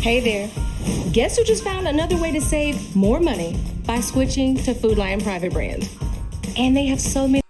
Hey there. Guess who just found another way to save more money by switching to Food Lion private brand? And they have so many.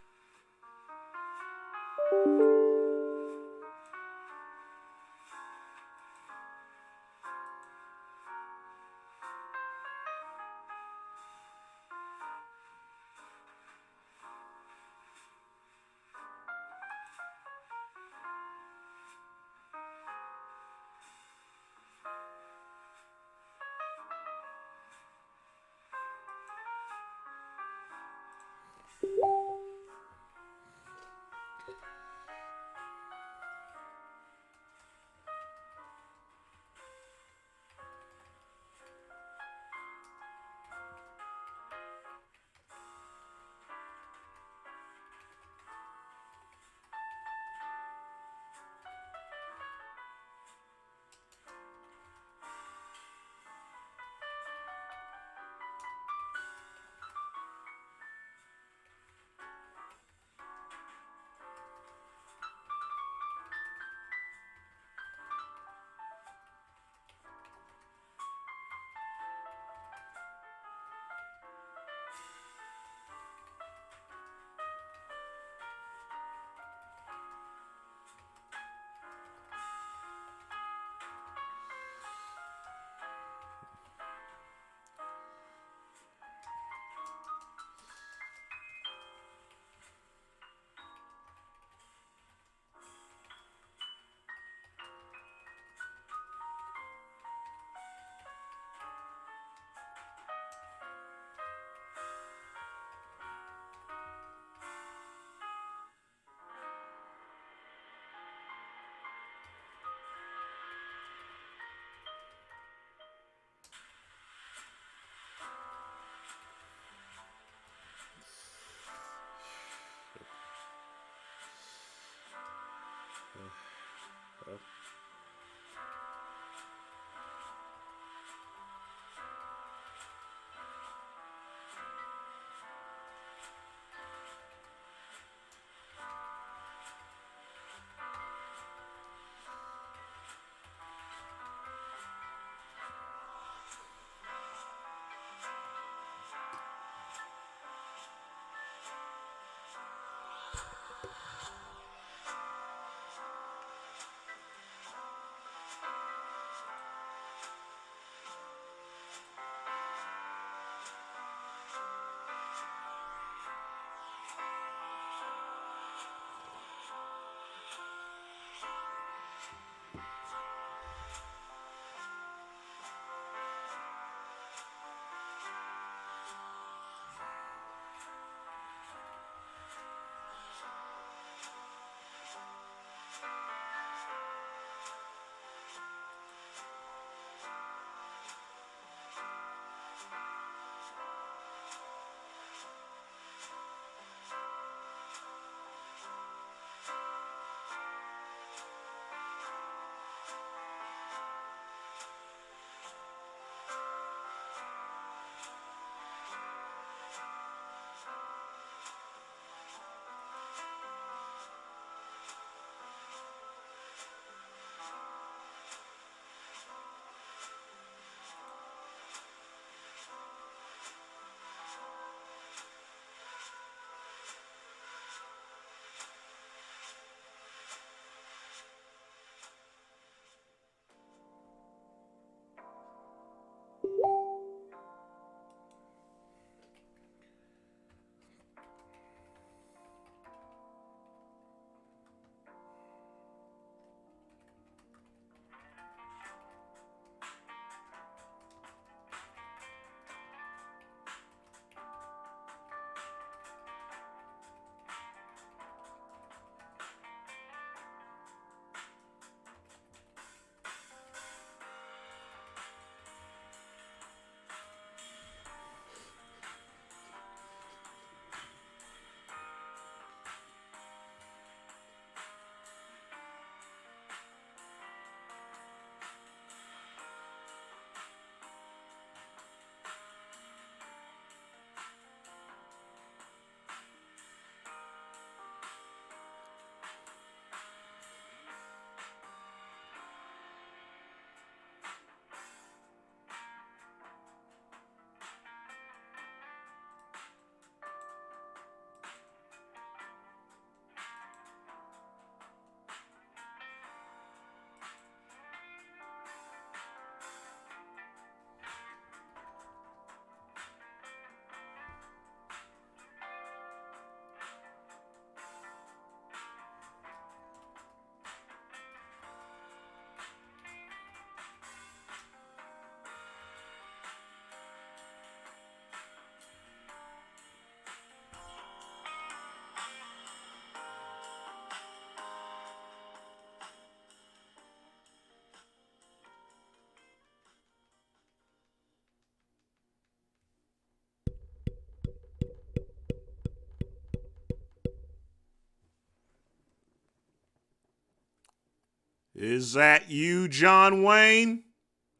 Is that you, John Wayne?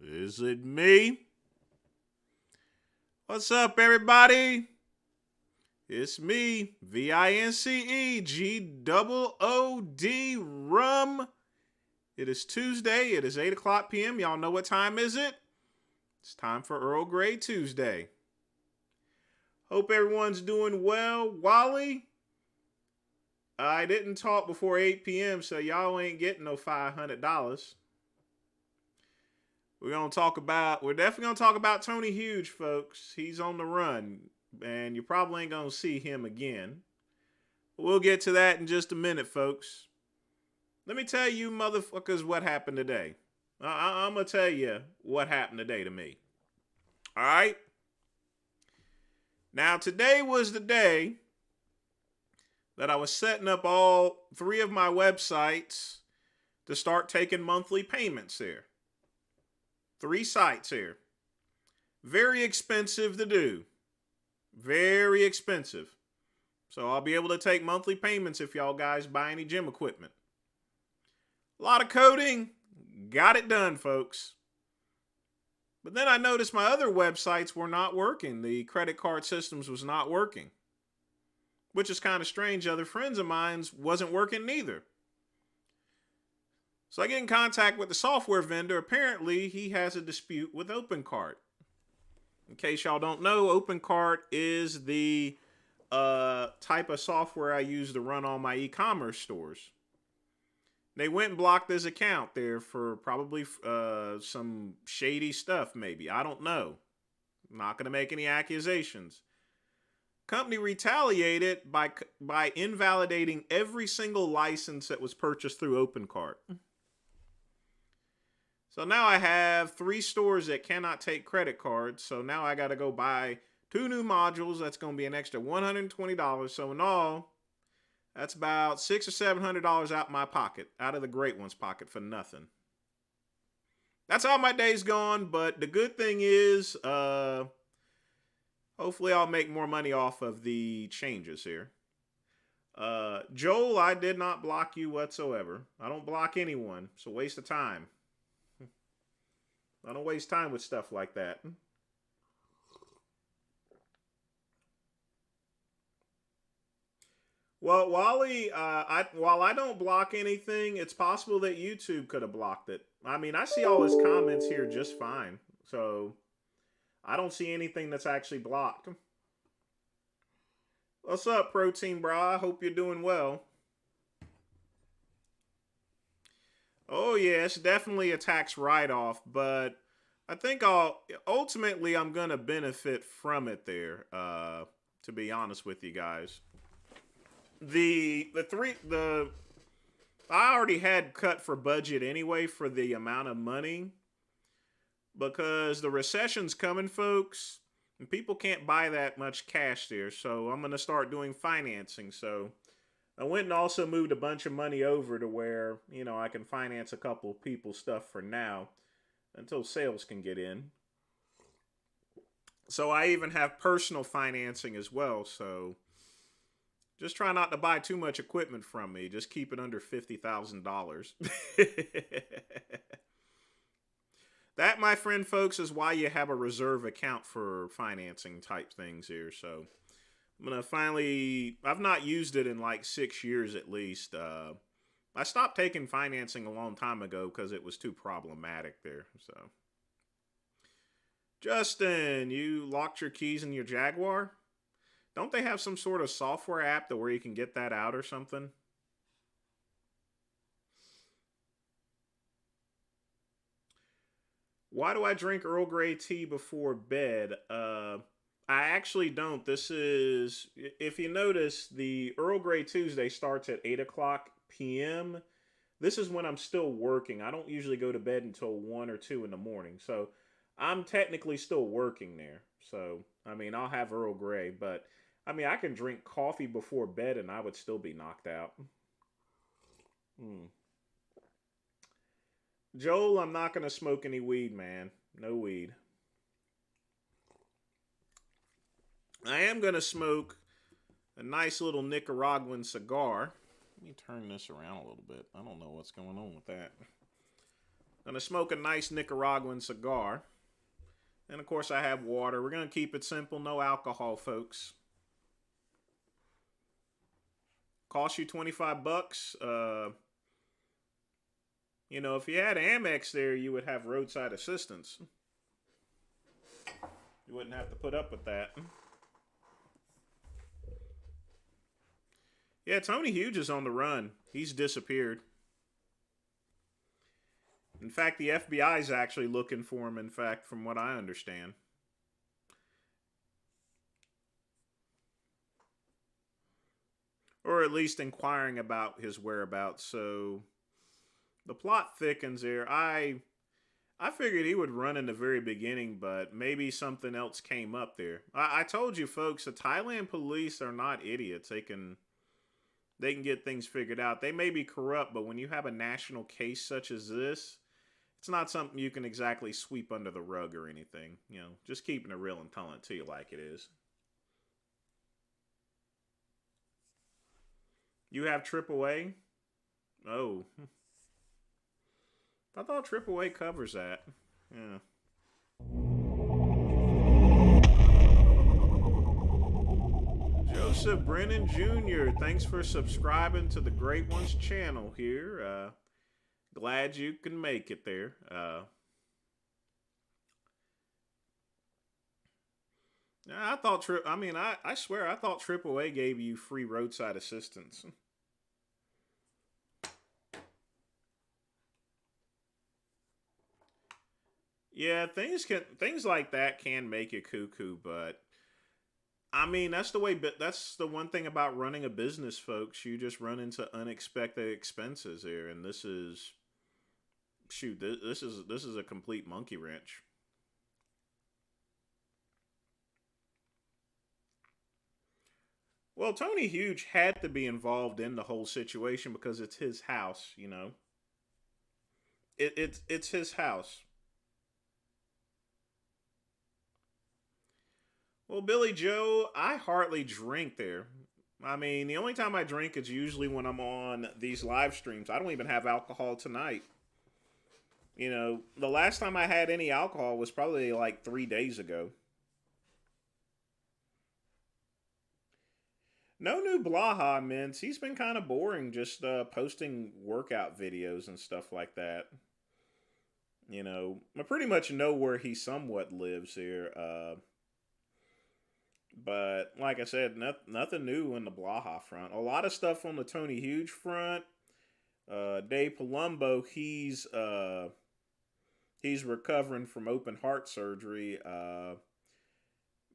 Is it me? What's up, everybody? It's me, VINCEGOOD Rum. It is Tuesday. It is 8 o'clock p.m. Y'all know what time is it? It's time for Earl Grey Tuesday. Hope everyone's doing well. Wally, I didn't talk before 8 p.m., so y'all ain't getting no $500. We're definitely going to talk about Tony Huge, folks. He's on the run, and you probably ain't going to see him again. We'll get to that in just a minute, folks. Let me tell you motherfuckers what happened today. I'm going to tell you what happened today to me. All right? Now, today was the day that I was setting up all 3 of my websites to start taking monthly payments here. 3 sites here. Very expensive to do. Very expensive. So I'll be able to take monthly payments if y'all guys buy any gym equipment. A lot of coding. Got it done, folks. But then I noticed my other websites were not working. The credit card systems was not working. Which is kind of strange. Other friends of mine's wasn't working neither. So I get in contact with the software vendor. Apparently, he has a dispute with OpenCart. In case y'all don't know, OpenCart is the type of software I use to run all my e-commerce stores. They went and blocked his account there for probably some shady stuff, maybe. I don't know. I'm not going to make any accusations. Company retaliated by invalidating every single license that was purchased through OpenCart. So now I have 3 stores that cannot take credit cards. So now I got to go buy 2 new modules. That's going to be an extra $120. So in all, that's about $600 or $700 out my pocket, out of the great one's pocket for nothing. That's how my day's gone. But the good thing is, hopefully I'll make more money off of the changes here. Joel, I did not block you whatsoever. I don't block anyone. It's a waste of time. I don't waste time with stuff like that. Well, Wally, while I don't block anything, it's possible that YouTube could have blocked it. I mean, I see all his comments here just fine. So, I don't see anything that's actually blocked. What's up, Protein Bra? I hope you're doing well. Oh, yeah, it's definitely a tax write-off, but I think ultimately I'm going to benefit from it there, to be honest with you guys. I already had cut for budget anyway for the amount of money, because the recession's coming, folks, and people can't buy that much cash there, so I'm going to start doing financing. So I went and also moved a bunch of money over to where, I can finance a couple of people's stuff for now until sales can get in. So I even have personal financing as well. So just try not to buy too much equipment from me. Just keep it under $50,000. That, my friend, folks, is why you have a reserve account for financing type things here. So I'm going to I've not used it in like 6 years at least. I stopped taking financing a long time ago because it was too problematic there. So, Justin, you locked your keys in your Jaguar? Don't they have some sort of software app where you can get that out or something? Why do I drink Earl Grey tea before bed? I actually don't. This is, if you notice, the Earl Grey Tuesday starts at 8 o'clock p.m. This is when I'm still working. I don't usually go to bed until 1 or 2 in the morning. So I'm technically still working there. So, I'll have Earl Grey. But, I can drink coffee before bed and I would still be knocked out. Joel, I'm not going to smoke any weed, man. No weed. I am going to smoke a nice little Nicaraguan cigar. Let me turn this around a little bit. I don't know what's going on with that. Gonna smoke a nice Nicaraguan cigar. And of course I have water. We're gonna keep it simple, no alcohol, folks. Cost you 25 bucks. You know, if you had Amex there, you would have roadside assistance. You wouldn't have to put up with that. Yeah, Tony Hughes is on the run. He's disappeared. In fact, the FBI is actually looking for him, in fact, from what I understand. Or at least inquiring about his whereabouts. So the plot thickens there. I figured he would run in the very beginning, but maybe something else came up there. I told you, folks, the Thailand police are not idiots. They can get things figured out. They may be corrupt, but when you have a national case such as this, it's not something you can exactly sweep under the rug or anything. You know, just keeping it real and telling it to you like it is. You have AAA? Oh. I thought AAA covers that. Yeah. Joseph Brennan Jr., thanks for subscribing to the Great Ones channel here. Glad you can make it there. I thought, I swear, I thought AAA gave you free roadside assistance. Yeah, things like that can make you cuckoo, but I mean, that's the one thing about running a business, folks. You just run into unexpected expenses here, and this is a complete monkey wrench. Well, Tony Hughes had to be involved in the whole situation because it's his house, you know. It's his house. Well, Billy Joe, I hardly drink there. I mean, the only time I drink is usually when I'm on these live streams. I don't even have alcohol tonight. You know, the last time I had any alcohol was probably like 3 days ago. No new Blaha mints. He's been kind of boring, just posting workout videos and stuff like that. You know, I pretty much know where he somewhat lives here. But like I said, nothing new in the Blaha front. A lot of stuff on the Tony Hughes front. Dave Palumbo, he's recovering from open heart surgery.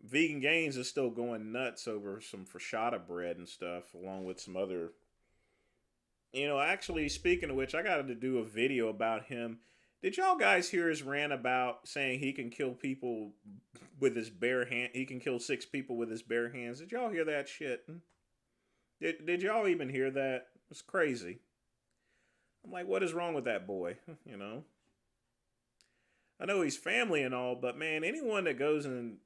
Vegan Gains is still going nuts over some frashada bread and stuff, along with some other. You know, actually, speaking of which, I got to do a video about him. Did y'all guys hear his rant about saying he can kill people with his bare hand? He can kill 6 people with his bare hands. Did y'all hear that shit? Did y'all even hear that? It's crazy. I'm like, what is wrong with that boy? You know? I know he's family and all, but man, anyone that goes and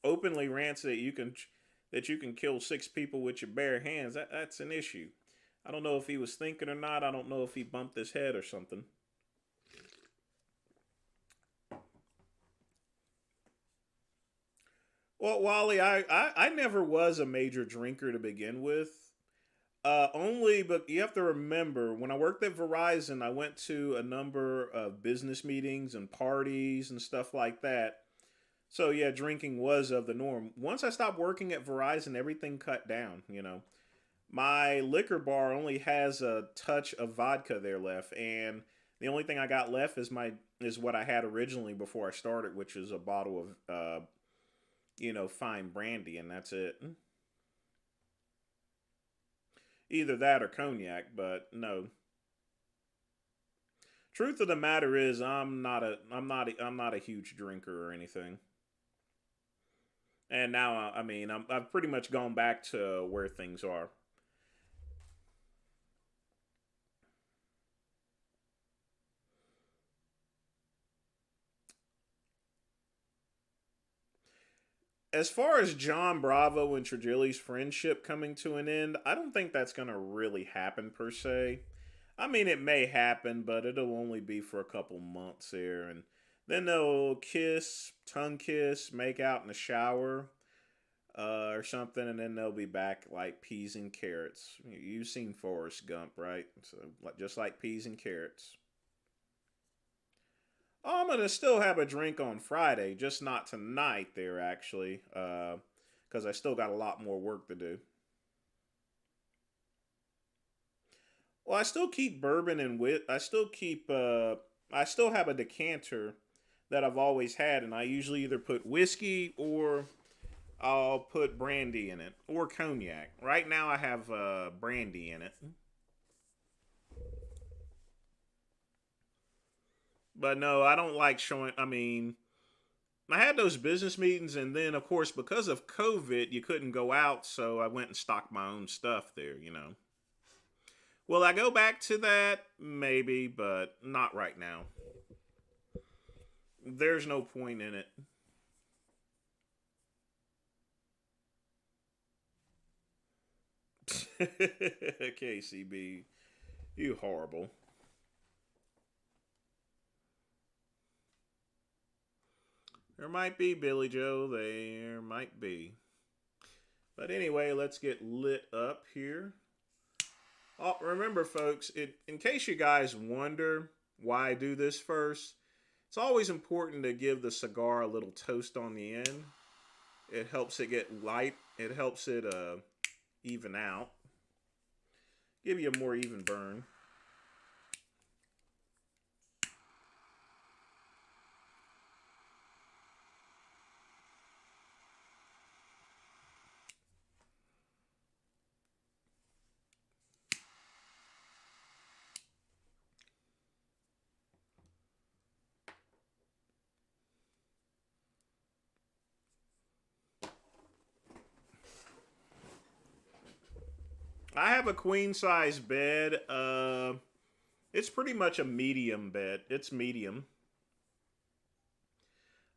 openly rants that you can kill 6 people with your bare hands, that's an issue. I don't know if he was thinking or not. I don't know if he bumped his head or something. Well, Wally, I never was a major drinker to begin with. But you have to remember, when I worked at Verizon, I went to a number of business meetings and parties and stuff like that. So yeah, drinking was of the norm. Once I stopped working at Verizon, everything cut down, you know. My liquor bar only has a touch of vodka there left, and the only thing I got left is what I had originally before I started, which is a bottle of fine brandy, and that's it. Either that or cognac, but no. Truth of the matter is, I'm not a huge drinker or anything. And now, I've pretty much gone back to where things are. As far as John Bravo and Trigili's friendship coming to an end, I don't think that's going to really happen per se. I mean, it may happen, but it'll only be for a couple months here, and then they'll kiss, tongue kiss, make out in the shower, or something, and then they'll be back like peas and carrots. You've seen Forrest Gump, right? So, just like peas and carrots. Oh, I'm gonna still have a drink on Friday, just not tonight. There, actually, because I still got a lot more work to do. Well, I still keep bourbon and wit. I still keep. I still have a decanter that I've always had, and I usually either put whiskey or I'll put brandy in it or cognac. Right now, I have brandy in it. But no, I don't like showing. I mean, I had those business meetings, and then, of course, because of COVID, you couldn't go out, so I went and stocked my own stuff there, you know. Will I go back to that? Maybe, but not right now. There's no point in it. KCB, you horrible. There might be, Billy Joe. There might be. But anyway, let's get lit up here. Oh, remember, folks, in case you guys wonder why I do this first, it's always important to give the cigar a little toast on the end. It helps it get light. It helps it even out. Give you a more even burn. I have a queen size bed. It's pretty much a medium bed. It's medium.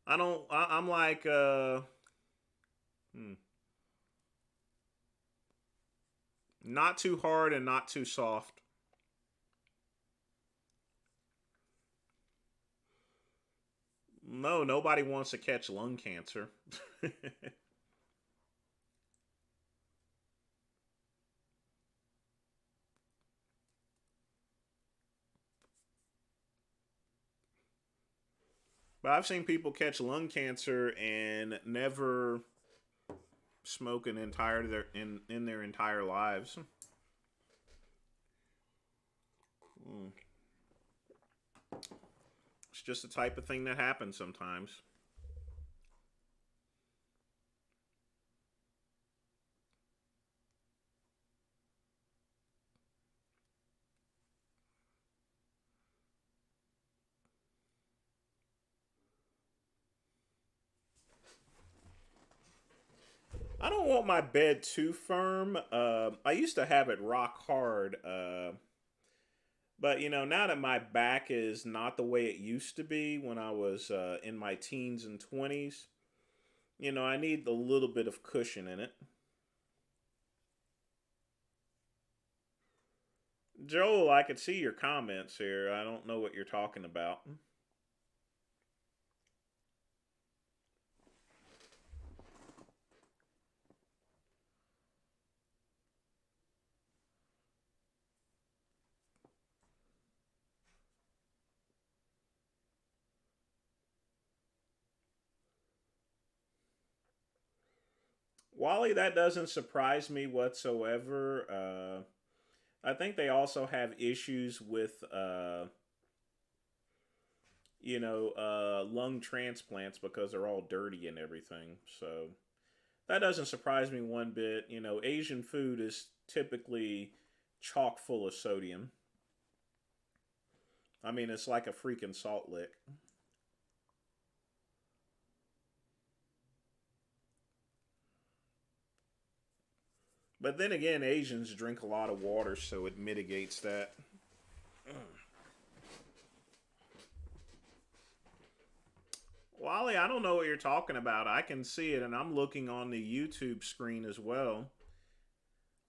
I don't. I'm like hmm, not too hard and not too soft. No, nobody wants to catch lung cancer. But I've seen people catch lung cancer and never smoke an entire in their entire lives. Mm. It's just the type of thing that happens sometimes. I don't want my bed too firm. I used to have it rock hard, but now that my back is not the way it used to be when I was in my teens and 20s, I need a little bit of cushion in it. Joel, I could see your comments here. I don't know what you're talking about. Wally, that doesn't surprise me whatsoever. I think they also have issues with, lung transplants because they're all dirty and everything. So that doesn't surprise me one bit. Asian food is typically chock full of sodium. I mean, it's like a freaking salt lick. But then again, Asians drink a lot of water, so it mitigates that. Wally, I don't know what you're talking about. I can see it, and I'm looking on the YouTube screen as well.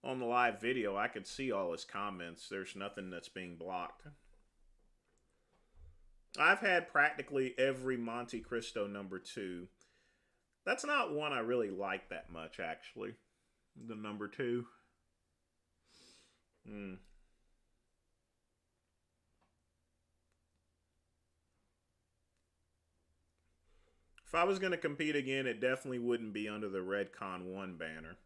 on the live video, I could see all his comments. There's nothing that's being blocked. I've had practically every Monte Cristo #2. That's not one I really like that much, actually. The #2. If I was going to compete again, it definitely wouldn't be under the Redcon 1 banner.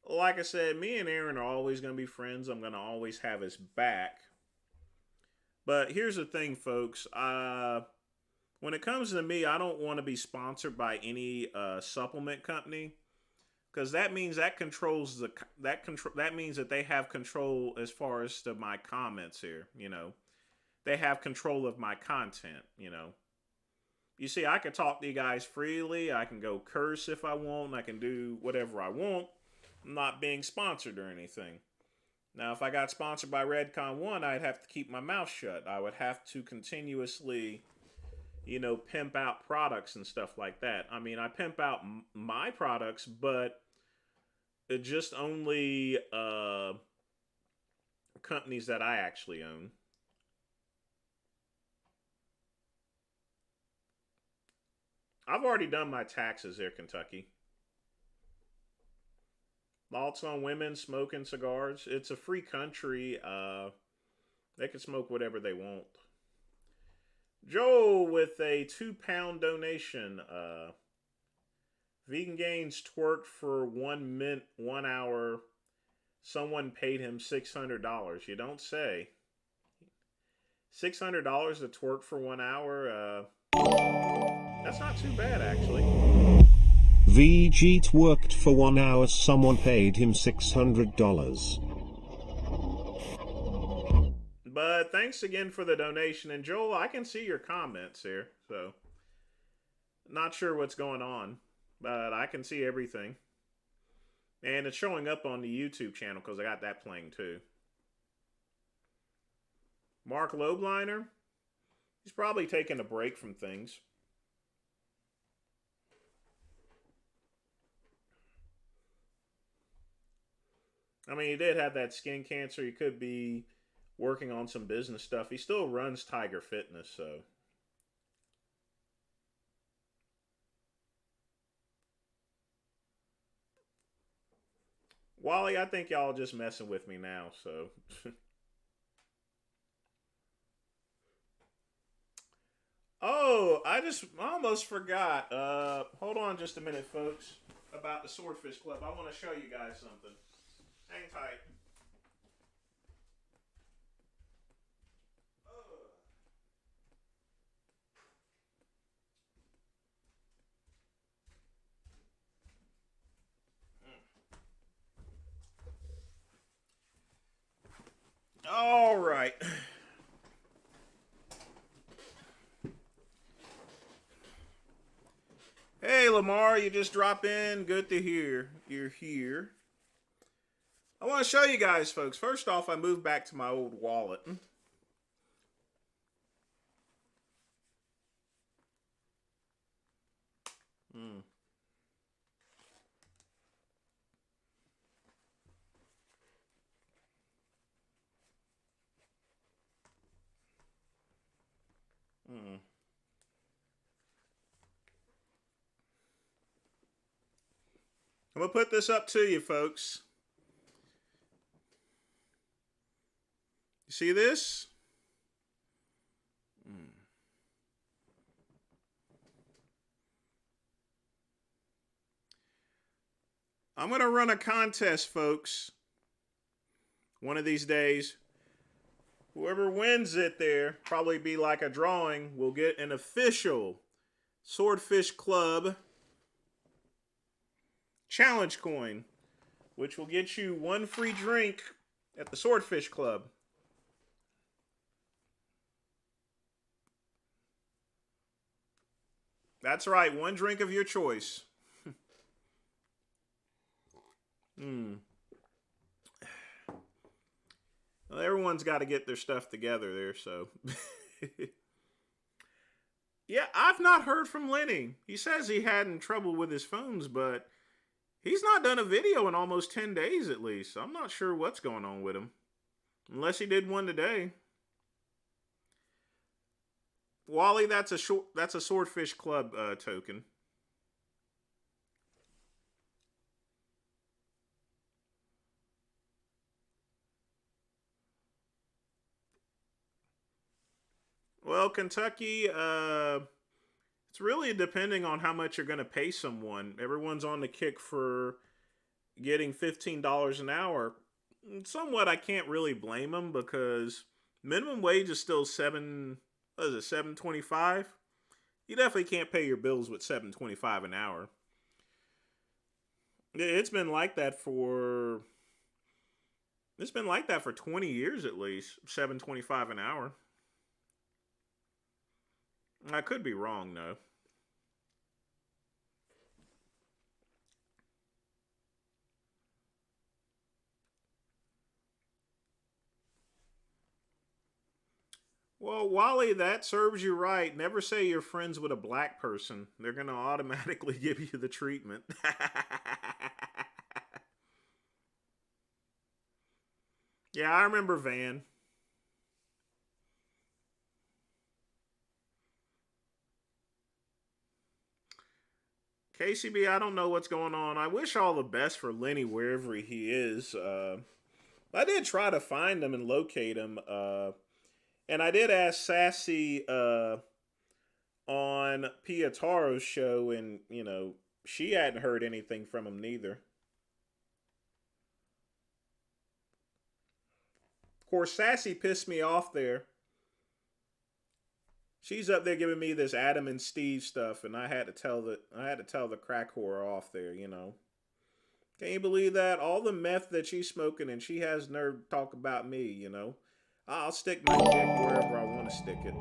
Like I said, me and Aaron are always going to be friends. I'm going to always have his back. But here's the thing, folks. When it comes to me, I don't want to be sponsored by any supplement company, because that means that means that they have control as far as to my comments here. You know, they have control of my content. You know, you see, I can talk to you guys freely. I can go curse if I want. I can do whatever I want. I'm not being sponsored or anything. Now, if I got sponsored by Redcon 1, I'd have to keep my mouth shut. I would have to continuously, you know, pimp out products and stuff like that. I mean, I pimp out my products, but it just only companies that I actually own. I've already done my taxes there, Kentucky. Thoughts on women smoking cigars? It's a free country. They can smoke whatever they want. Joel with a £2 donation. Vegan Gains twerked for 1 hour. Someone paid him $600. You don't say. $600 to twerk for 1 hour? That's not too bad, actually. VG twerked for 1 hour. Someone paid him $600. But thanks again for the donation. And Joel, I can see your comments here. So, not sure what's going on, but I can see everything. And it's showing up on the YouTube channel because I got that playing too. Mark Lobliner, he's probably taking a break from things. I mean, he did have that skin cancer. He could be working on some business stuff. He still runs Tiger Fitness, so. Wally, I think y'all just messing with me now, so. Oh, I almost forgot. Hold on just a minute, folks, about the Swordfish Club. I want to show you guys something. Hang tight. All right. Hey, Lamar, you just drop in. Good to hear you're here. I want to show you guys, folks. First off, I moved back to my old wallet. I'm going to put this up to you, folks. You see this? I'm going to run a contest, folks. One of these days. Whoever wins it there, probably be like a drawing, will get an official Swordfish Club challenge coin, which will get you one free drink at the Swordfish Club. That's right, one drink of your choice. Well, everyone's got to get their stuff together there, so. Yeah, I've not heard from Lenny. He says he had trouble with his phones, but He's not done a video in almost 10 days at least. I'm not sure what's going on with him. Unless he did one today. Wally, that's a Swordfish Club token. Well, Kentucky, it's really depending on how much you're going to pay someone. Everyone's on the kick for getting $15 an hour. Somewhat, I can't really blame them because minimum wage is still $7.25. You definitely can't pay your bills with $7.25 an hour. It's been like that for 20 years at least. $7.25 an hour. I could be wrong though. Well, Wally, that serves you right. Never say you're friends with a black person. They're going to automatically give you the treatment. Yeah, I remember Van. KCB, I don't know what's going on. I wish all the best for Lenny wherever he is. I did try to find him and locate him. And I did ask Sassy on Pietaro's show, and, she hadn't heard anything from him neither. Of course, Sassy pissed me off there. She's up there giving me this Adam and Steve stuff, and I had to tell the crack whore off there. Can you believe that? All the meth that she's smoking, and she has nerve to talk about me. I'll stick my dick wherever I want to stick it.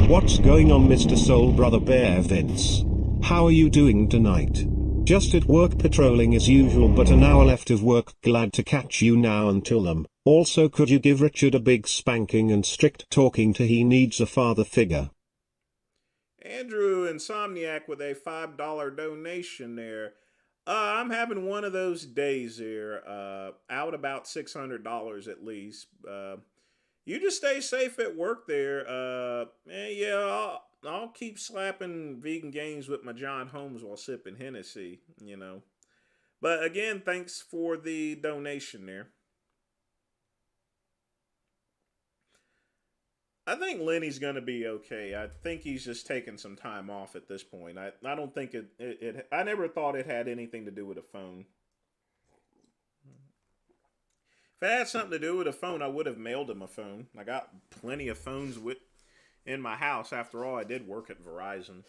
What's going on, Mr. Soul Brother Bear Vince? How are you doing tonight? Just at work patrolling as usual, but an hour left of work. Glad to catch you now until them. Also, could you give Richard a big spanking and strict talking to? He needs a father figure. Andrew Insomniac with a $5 donation there. I'm having one of those days here. Out about $600 at least. You just stay safe at work there. I'll keep slapping vegan games with my John Holmes while sipping Hennessy, But again, thanks for the donation there. I think Lenny's going to be okay. I think he's just taking some time off at this point. I don't think I never thought it had anything to do with a phone. If it had something to do with a phone, I would have mailed him a phone. I got plenty of phones in my house. After all, I did work at Verizon.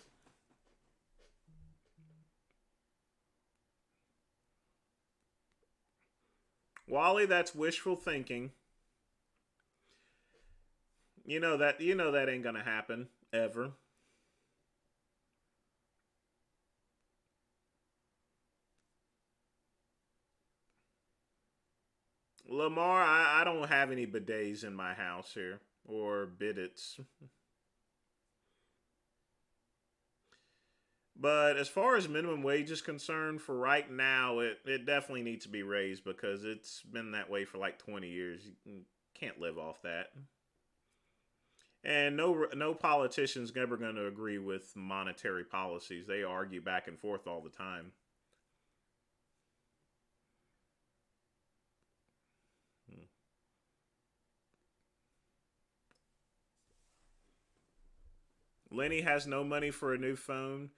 Wally, that's wishful thinking. You know that ain't gonna happen ever. Lamar, I don't have any bidets in my house here, or bidets. But as far as minimum wage is concerned, for right now, it definitely needs to be raised because it's been that way for like 20 years. You can't live off that. And no politician's ever going to agree with monetary policies. They argue back and forth all the time. Lenny has no money for a new phone.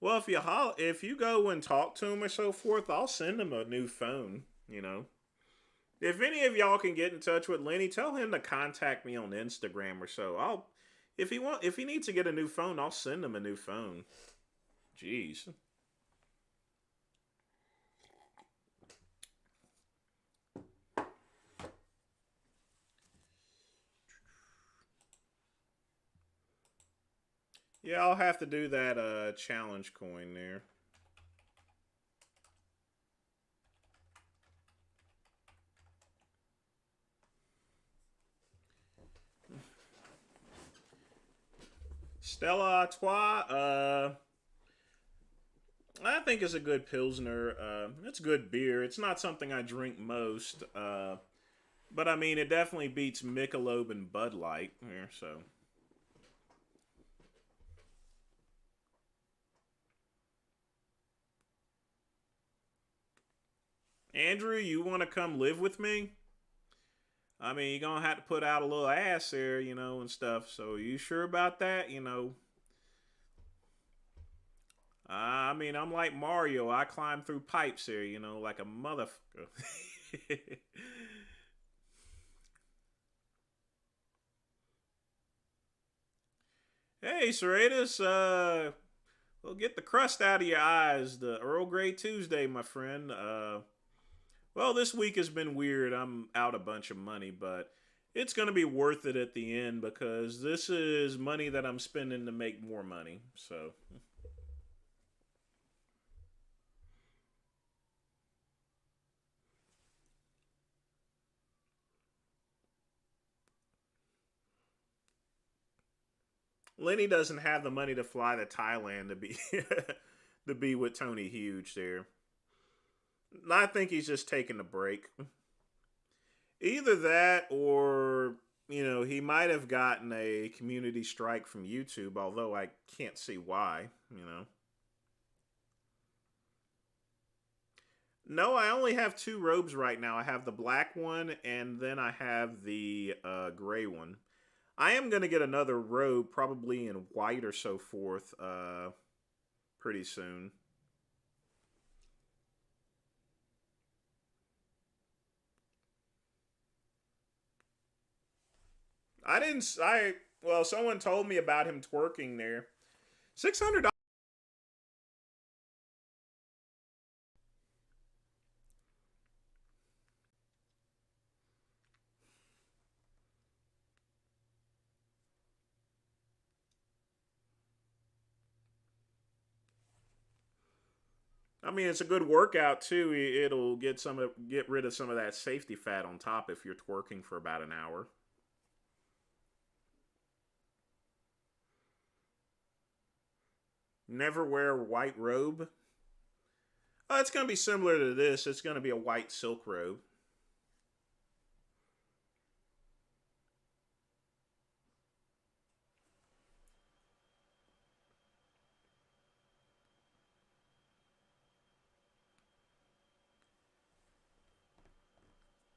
Well, if you go and talk to him or so forth, I'll send him a new phone. If any of y'all can get in touch with Lenny, tell him to contact me on Instagram or so. If he needs to get a new phone, I'll send him a new phone. Jeez. Yeah, I'll have to do that challenge coin there. Stella Artois, I think it's a good Pilsner. It's good beer. It's not something I drink most. But I mean, it definitely beats Michelob and Bud Light here, so. Andrew, you want to come live with me? I mean, you're going to have to put out a little ass there, and stuff. So, you sure about that? I mean, I'm like Mario. I climb through pipes here, like a motherfucker. Hey, Serratus, well, get the crust out of your eyes. The Earl Grey Tuesday, my friend. Well, this week has been weird. I'm out a bunch of money, but it's going to be worth it at the end because this is money that I'm spending to make more money. So. Lenny doesn't have the money to fly to Thailand to be to be with Tony Huge there. I think he's just taking a break. Either that or, he might have gotten a community strike from YouTube, although I can't see why. No, I only have two robes right now. I have the black one and then I have the gray one. I am going to get another robe, probably in white or so forth, pretty soon. Well, someone told me about him twerking there. $600. I mean, it's a good workout too. It'll get rid of some of that safety fat on top if you're twerking for about an hour. Never wear a white robe. It's going to be similar to this. It's going to be a white silk robe.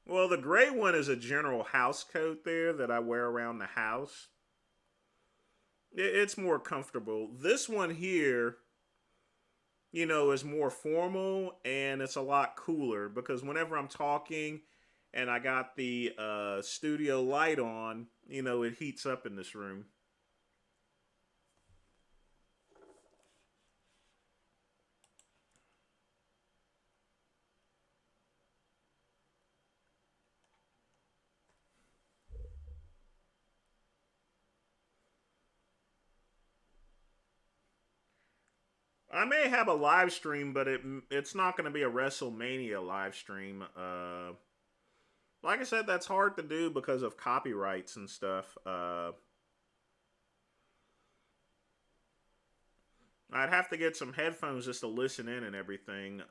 Well, the gray one is a general house coat there that I wear around the house. It's more comfortable. This one here, is more formal and it's a lot cooler because whenever I'm talking and I got the studio light on, it heats up in this room. I may have a live stream, but it's not going to be a WrestleMania live stream. Like I said, that's hard to do because of copyrights and stuff. I'd have to get some headphones just to listen in and everything.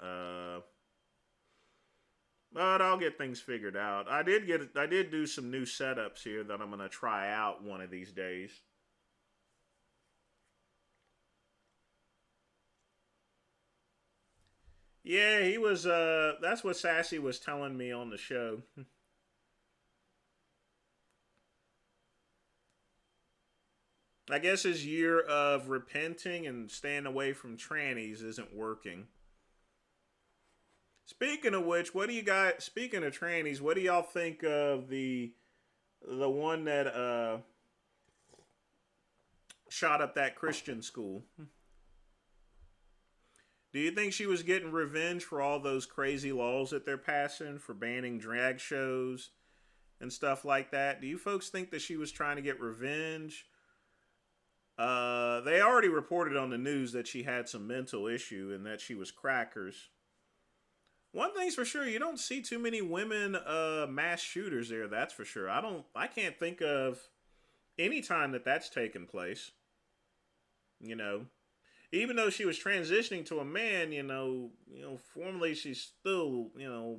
But I'll get things figured out. I did do some new setups here that I'm going to try out one of these days. Yeah, he was that's what Sassy was telling me on the show. I guess his year of repenting and staying away from trannies isn't working. Speaking of which, speaking of trannies, what do y'all think of the one that shot up that Christian school? Do you think she was getting revenge for all those crazy laws that they're passing for banning drag shows and stuff like that? Do you folks think that she was trying to get revenge? They already reported on the news that she had some mental issue and that she was crackers. One thing's for sure, you don't see too many women mass shooters there, that's for sure. I can't think of any time that that's taken place. even though she was transitioning to a man, formally she's still,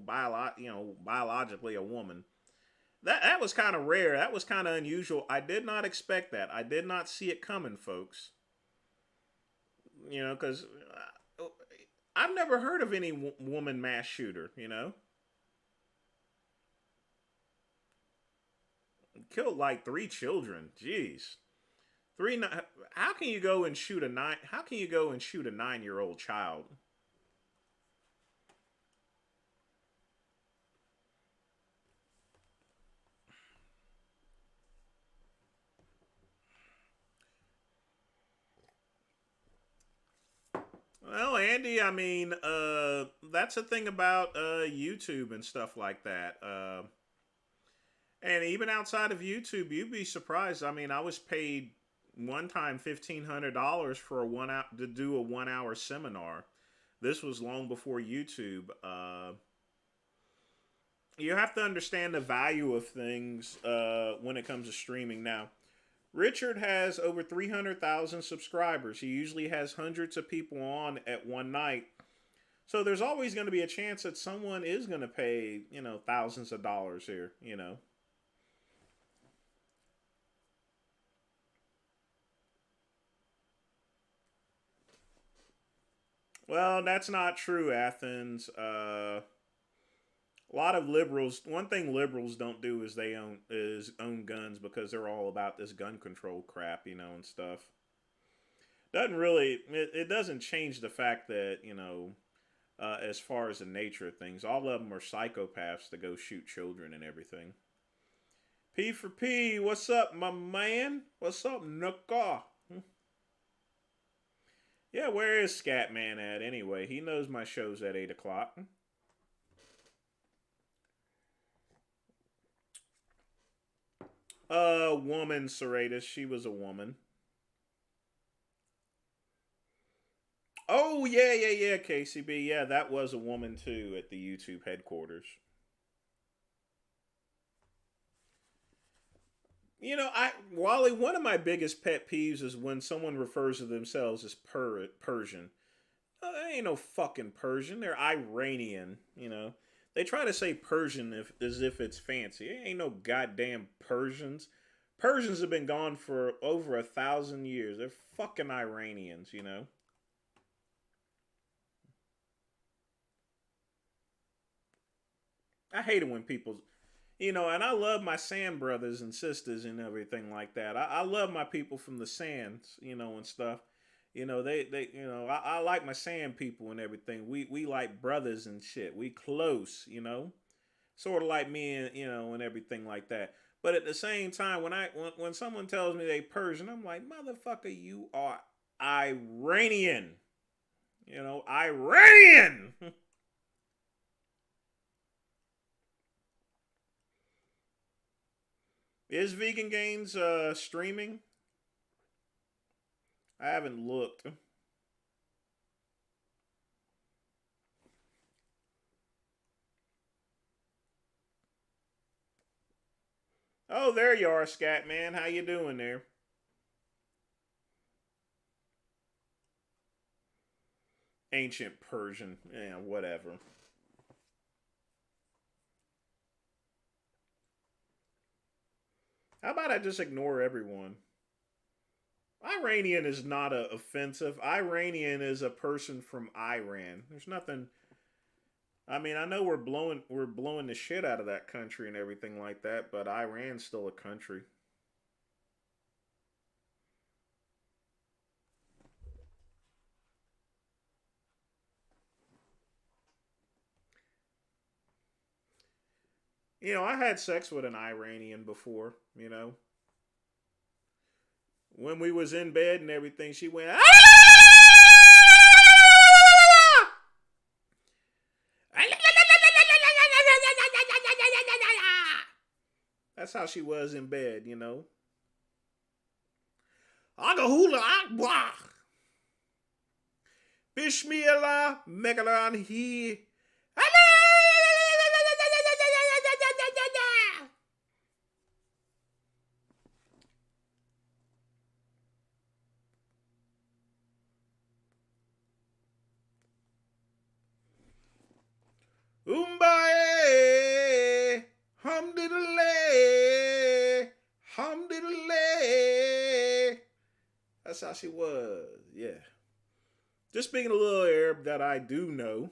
biologically a woman. That was kind of rare. That was kind of unusual. I did not expect that. I did not see it coming, folks. Because I've never heard of any woman mass shooter. Killed like 3 children. Jeez. How can you go and shoot a 9-year-old child? Well, Andy, I mean, that's the thing about YouTube and stuff like that. And even outside of YouTube, you'd be surprised. I mean, I was paid one time $1,500 for to do a 1-hour seminar. This was long before YouTube. You have to understand the value of things when it comes to streaming. Now, Richard has over 300,000 subscribers. He usually has hundreds of people on at one night. So there's always going to be a chance that someone is going to pay, thousands of dollars here, Well, that's not true, Athens. A lot of liberals. One thing liberals don't do is they own guns because they're all about this gun control crap, and stuff. Doesn't really. It doesn't change the fact that as far as the nature of things, all of them are psychopaths to go shoot children and everything. P for P, what's up, my man? What's up, Nuka? Yeah, where is Scatman at anyway? He knows my show's at 8 o'clock. Woman, Serratus. She was a woman. Oh, yeah, KCB. Yeah, that was a woman, too, at the YouTube headquarters. Wally, one of my biggest pet peeves is when someone refers to themselves as Persian. They ain't no fucking Persian. They're Iranian, They try to say Persian as if it's fancy. It ain't no goddamn Persians. Persians have been gone for over 1,000 years. They're fucking Iranians, I hate it when people... and I love my Sand brothers and sisters and everything like that. I love my people from the Sands, and stuff. I like my Sand people and everything. We like brothers and shit. We close, sort of like me and and everything like that. But at the same time, when someone tells me they Persian, I'm like, motherfucker, you are Iranian. Iranian. Is Vegan Gains streaming? I haven't looked. Oh, there you are, Scatman. How you doing there? Ancient Persian. Yeah, whatever. How about I just ignore everyone? Iranian is not offensive. Iranian is a person from Iran. There's nothing. I mean, I know we're blowing the shit out of that country and everything like that, but Iran's still a country. I had sex with an Iranian before, When we was in bed and everything, she went, ah! That's how she was in bed, Agahula Akbar. Bishmillah Megalan he. she was. Yeah. Just speaking a little Arab that I do know.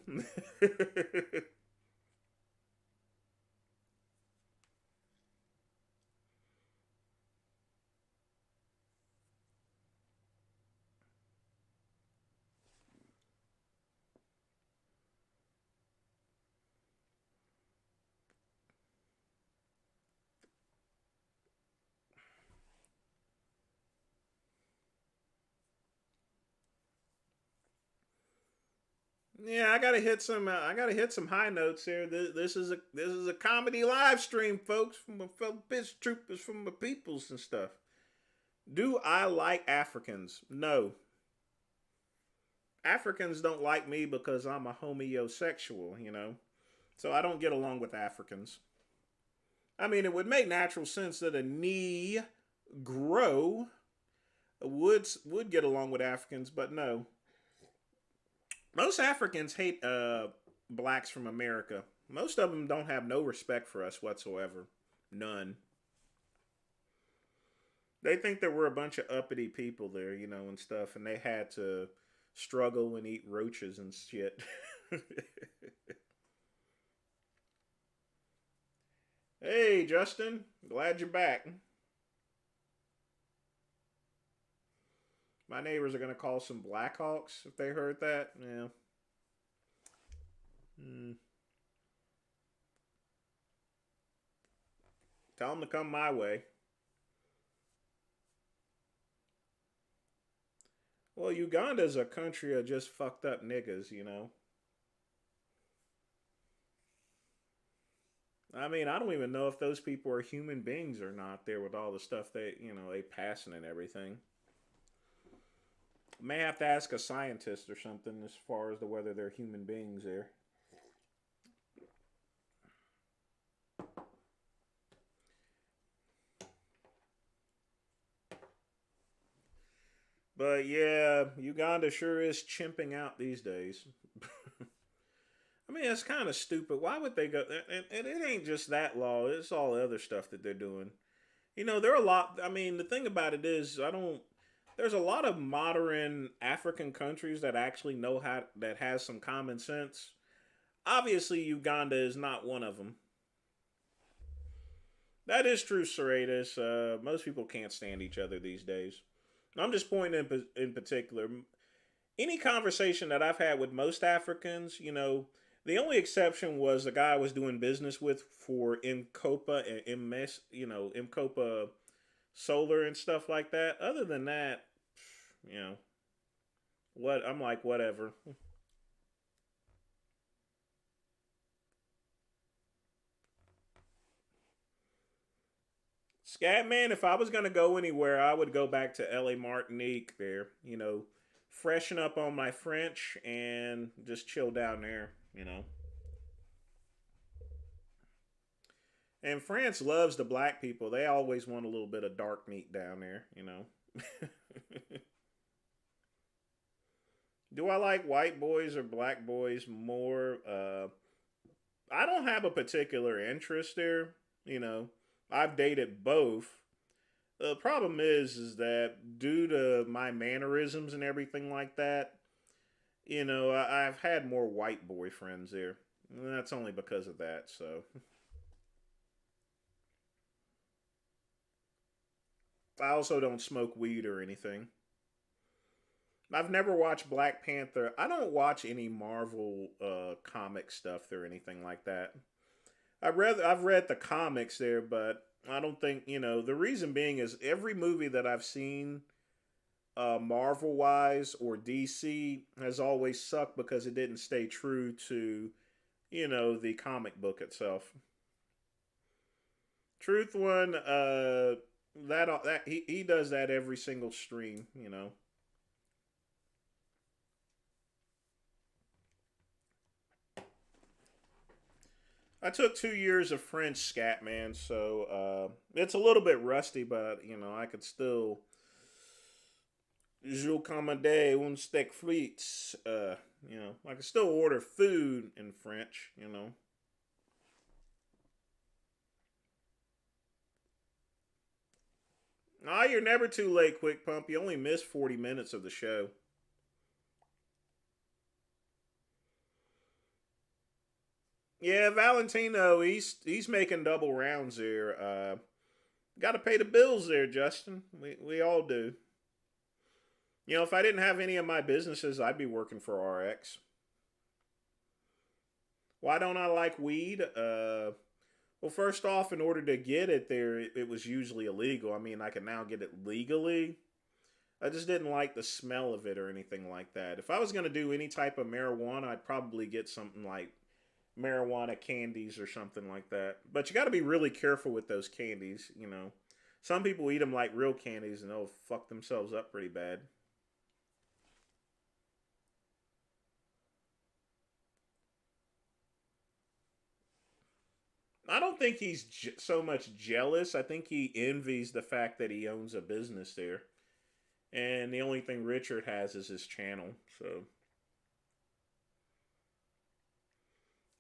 Yeah, I gotta hit some. I gotta hit some high notes here. This is a comedy live stream, folks, from my fellow bitch troopers, from my peoples and stuff. Do I like Africans? No. Africans don't like me because I'm a homosexual, So I don't get along with Africans. I mean, it would make natural sense that a Negro would get along with Africans, but no. Most Africans hate blacks from America. Most of them don't have no respect for us whatsoever. None. They think that we're a bunch of uppity people there, and stuff, and they had to struggle and eat roaches and shit. Hey, Justin. Glad you're back. My neighbors are going to call some Blackhawks if they heard that. Yeah. Tell them to come my way. Well, Uganda's a country of just fucked up niggas, I mean, I don't even know if those people are human beings or not there with all the stuff they passing and everything. May have to ask a scientist or something as far as to whether they're human beings there. But yeah, Uganda sure is chimping out these days. I mean, it's kind of stupid. Why would they go? And it ain't just that law. It's all the other stuff that they're doing. There are a lot. I mean, the thing about it is, there's a lot of modern African countries that actually know that has some common sense. Obviously, Uganda is not one of them. That is true, Serratus. Most people can't stand each other these days. I'm just pointing in particular. Any conversation that I've had with most Africans, the only exception was the guy I was doing business with for Mcopa and MS, Mcopa Solar and stuff like that. Other than that, I'm like, whatever. Scatman, if I was going to go anywhere, I would go back to LA Martinique there, freshen up on my French and just chill down there, And France loves the black people. They always want a little bit of dark meat down there, Do I like white boys or black boys more? I don't have a particular interest there, I've dated both. The problem is that due to my mannerisms and everything like that, I've had more white boyfriends there. And that's only because of that, so. I also don't smoke weed or anything. I've never watched Black Panther. I don't watch any Marvel comic stuff or anything like that. I've read the comics there, but I don't think, the reason being is every movie that I've seen Marvel wise or DC has always sucked because it didn't stay true to, the comic book itself. Truth One, that he does that every single stream, I took 2 years of French, Scatman, so it's a little bit rusty, but I could still. Je commande un steak frites. I can still order food in French. Ah, you're never too late, Quick Pump. You only missed 40 minutes of the show. Yeah, Valentino, he's making double rounds there. Got to pay the bills there, Justin. We all do. You know, if I didn't have any of my businesses, I'd be working for RX. Why don't I like weed? Well, first off, in order to get it there, it was usually illegal. I mean, I can now get it legally. I just didn't like the smell of it or anything like that. If I was going to do any type of marijuana, I'd probably get something like marijuana candies or something like that. But you got to be really careful with those candies, you know. Some people eat them like real candies and they'll fuck themselves up pretty bad. I don't think he's so much jealous. I think he envies the fact that he owns a business there. And the only thing Richard has is his channel. So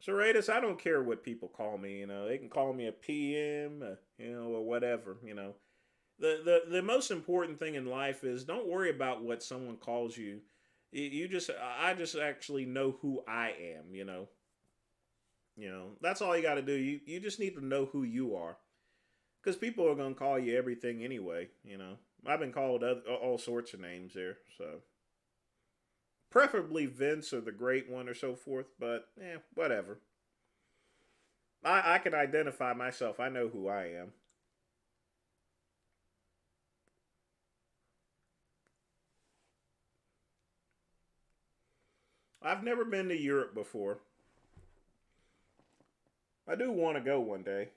Raidus, I don't care what people call me. You know, they can call me a PM, you know, or whatever. You know, the most important thing in life is don't worry about what someone calls you. I just actually know who I am. You know, that's all you got to do. You just need to know who you are, because people are gonna call you everything anyway. You know, I've been called all sorts of names there, so preferably Vince or the Great One or so forth. But whatever. I can identify myself. I know who I am. I've never been to Europe before. I do want to go one day.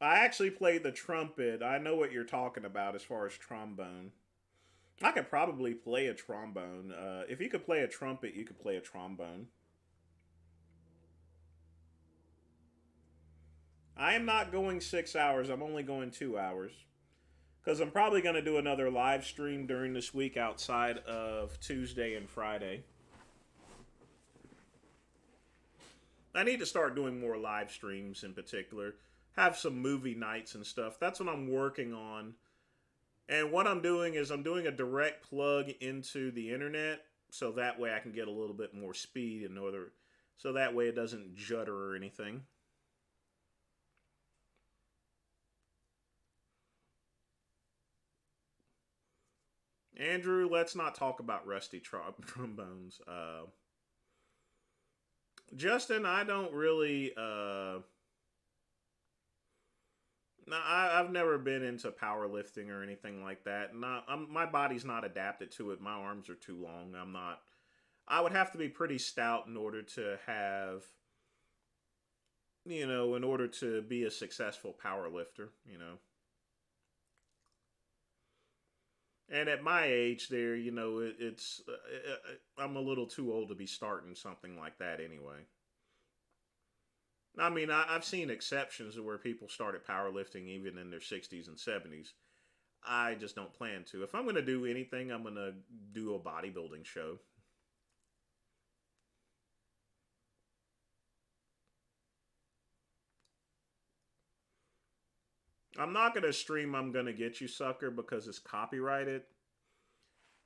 I actually played the trumpet. I know what you're talking about as far as trombone. I could probably play a trombone. If you could play a trumpet, you could play a trombone. I am not going 6 hours. I'm only going 2 hours. Because I'm probably going to do another live stream during this week outside of Tuesday and Friday. I need to start doing more live streams in particular. Have some movie nights and stuff. That's what I'm working on. And what I'm doing is I'm doing a direct plug into the internet, so that way I can get a little bit more speed in order, so that way it doesn't judder or anything. Andrew, let's not talk about rusty trombones. Justin, I don't really. No, I've never been into powerlifting or anything like that. My body's not adapted to it. My arms are too long. I'm not. I would have to be pretty stout in order to have, in order to be a successful powerlifter. And at my age, there, it's I'm a little too old to be starting something like that anyway. I mean, I've seen exceptions where people started powerlifting even in their 60s and 70s. I just don't plan to. If I'm going to do anything, I'm going to do a bodybuilding show. I'm not going to stream I'm going to get you, sucker, because it's copyrighted.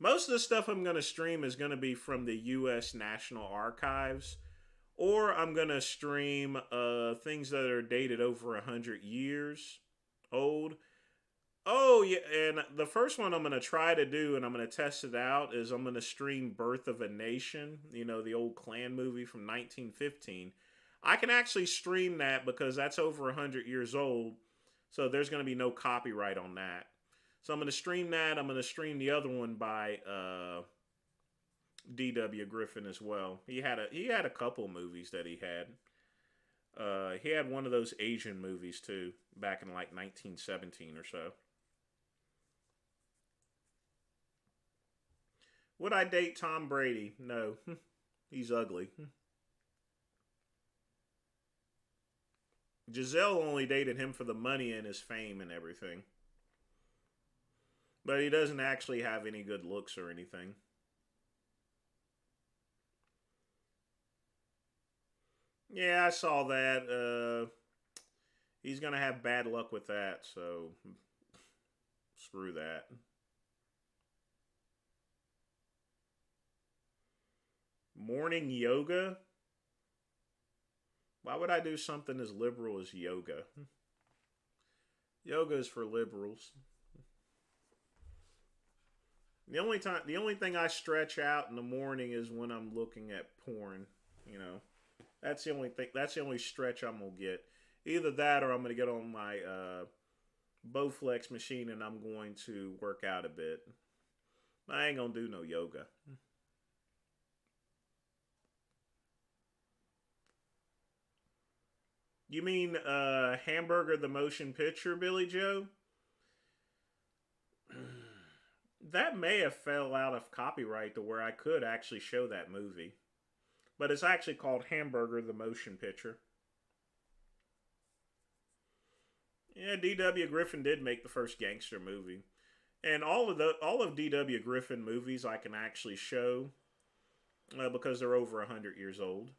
Most of the stuff I'm going to stream is going to be from the U.S. National Archives. Or I'm going to stream things that are dated over 100 years old. Oh, yeah, and the first one I'm going to try to do, and I'm going to test it out, is I'm going to stream Birth of a Nation, the old Klan movie from 1915. I can actually stream that because that's over 100 years old, so there's going to be no copyright on that. So I'm going to stream that. I'm going to stream the other one by D.W. Griffin as well. He had a couple movies that he had. He had one of those Asian movies too, back in like 1917 or so. Would I date Tom Brady? No. He's ugly. Giselle only dated him for the money and his fame and everything. But he doesn't actually have any good looks or anything. Yeah, I saw that. He's going to have bad luck with that, so screw that. Morning yoga? Why would I do something as liberal as yoga? Yoga is for liberals. The only thing I stretch out in the morning is when I'm looking at porn. You know, that's the only thing. That's the only stretch I'm gonna get. Either that, or I'm gonna get on my Bowflex machine and I'm going to work out a bit. I ain't gonna do no yoga. You mean Hamburger the Motion Picture, Billy Joe? That may have fell out of copyright to where I could actually show that movie. But it's actually called Hamburger the Motion Picture. Yeah, D.W. Griffin did make the first gangster movie. And all of D.W. Griffin movies I can actually show because they're over 100 years old.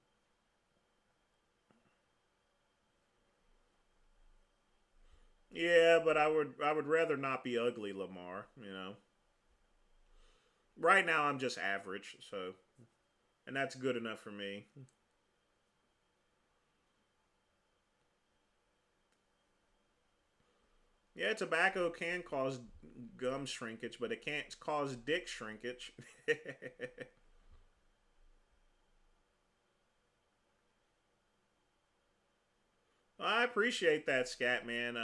Yeah, but I would rather not be ugly, Lamar, you know. Right now I'm just average, so and that's good enough for me. Yeah, tobacco can cause gum shrinkage, but it can't cause dick shrinkage. I appreciate that, Scat Man.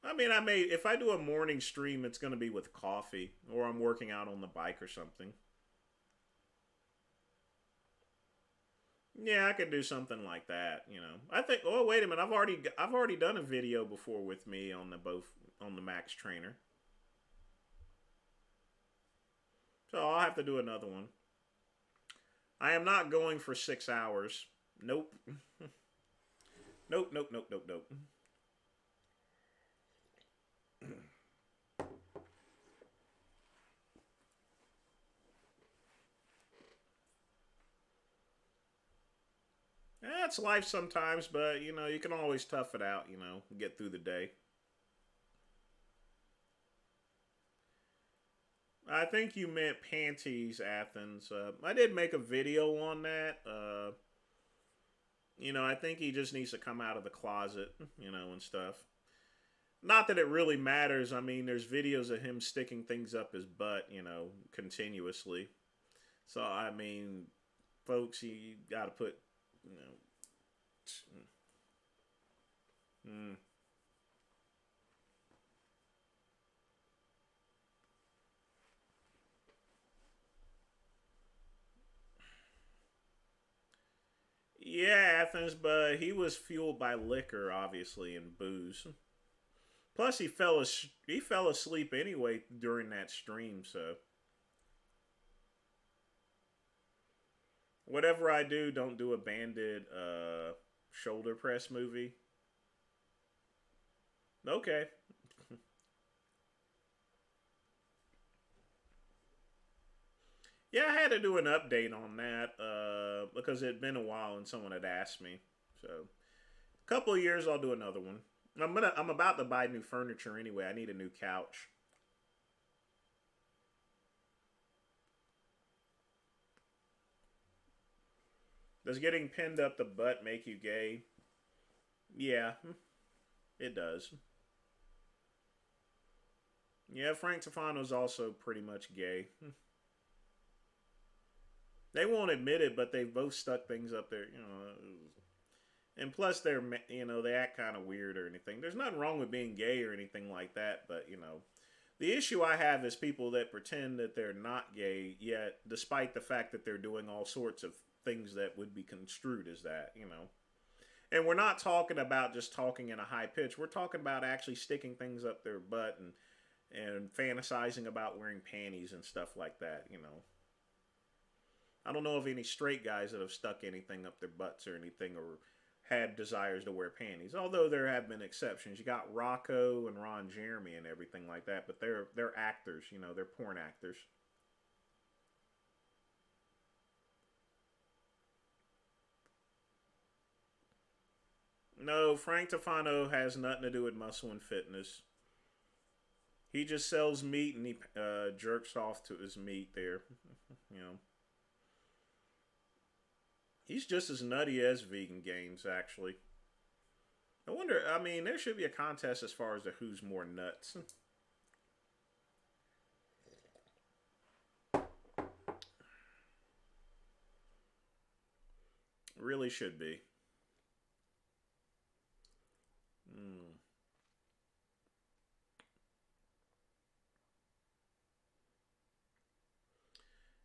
I mean, I may if I do a morning stream, it's going to be with coffee, or I'm working out on the bike or something. Yeah, I could do something like that. You know, I think. Oh, wait a minute, I've already done a video before with me on the Max Trainer, so I'll have to do another one. I am not going for 6 hours. Nope. Nope. Nope. Nope. Nope. Nope. It's life sometimes, but you know, you can always tough it out, you know, get through the day. I think you meant panties, Athens. I did make a video on that. You know, I think he just needs to come out of the closet, you know, and stuff. Not that it really matters. I mean, there's videos of him sticking things up his butt, you know, continuously. So, I mean, folks, you got to put, you know, mm. Yeah, Athens, but he was fueled by liquor, obviously, and booze. Plus, he fell asleep anyway during that stream. So, whatever I do, don't do a banded shoulder press movie. Okay. Yeah, I had to do an update on that because it had been a while and someone had asked me. So, a couple of years, I'll do another one. I'm about to buy new furniture anyway. I need a new couch. Does getting pinned up the butt make you gay? Yeah, it does. Yeah, Frank Tefano's also pretty much gay. They won't admit it, but they've both stuck things up there, you know. And plus, you know, they act kind of weird or anything. There's nothing wrong with being gay or anything like that, but, you know. The issue I have is people that pretend that they're not gay, yet, despite the fact that they're doing all sorts of things that would be construed as that, you know. And we're not talking about just talking in a high pitch. We're talking about actually sticking things up their butt and fantasizing about wearing panties and stuff like that, you know. I don't know of any straight guys that have stuck anything up their butts or anything or had desires to wear panties. Although there have been exceptions. You got Rocco and Ron Jeremy and everything like that, but they're actors, you know, they're porn actors. No, Frank Tufano has nothing to do with Muscle and Fitness. He just sells meat and he jerks off to his meat there. You know, he's just as nutty as Vegan Gains, actually. I wonder, I mean, there should be a contest as far as to who's more nuts. Really should be.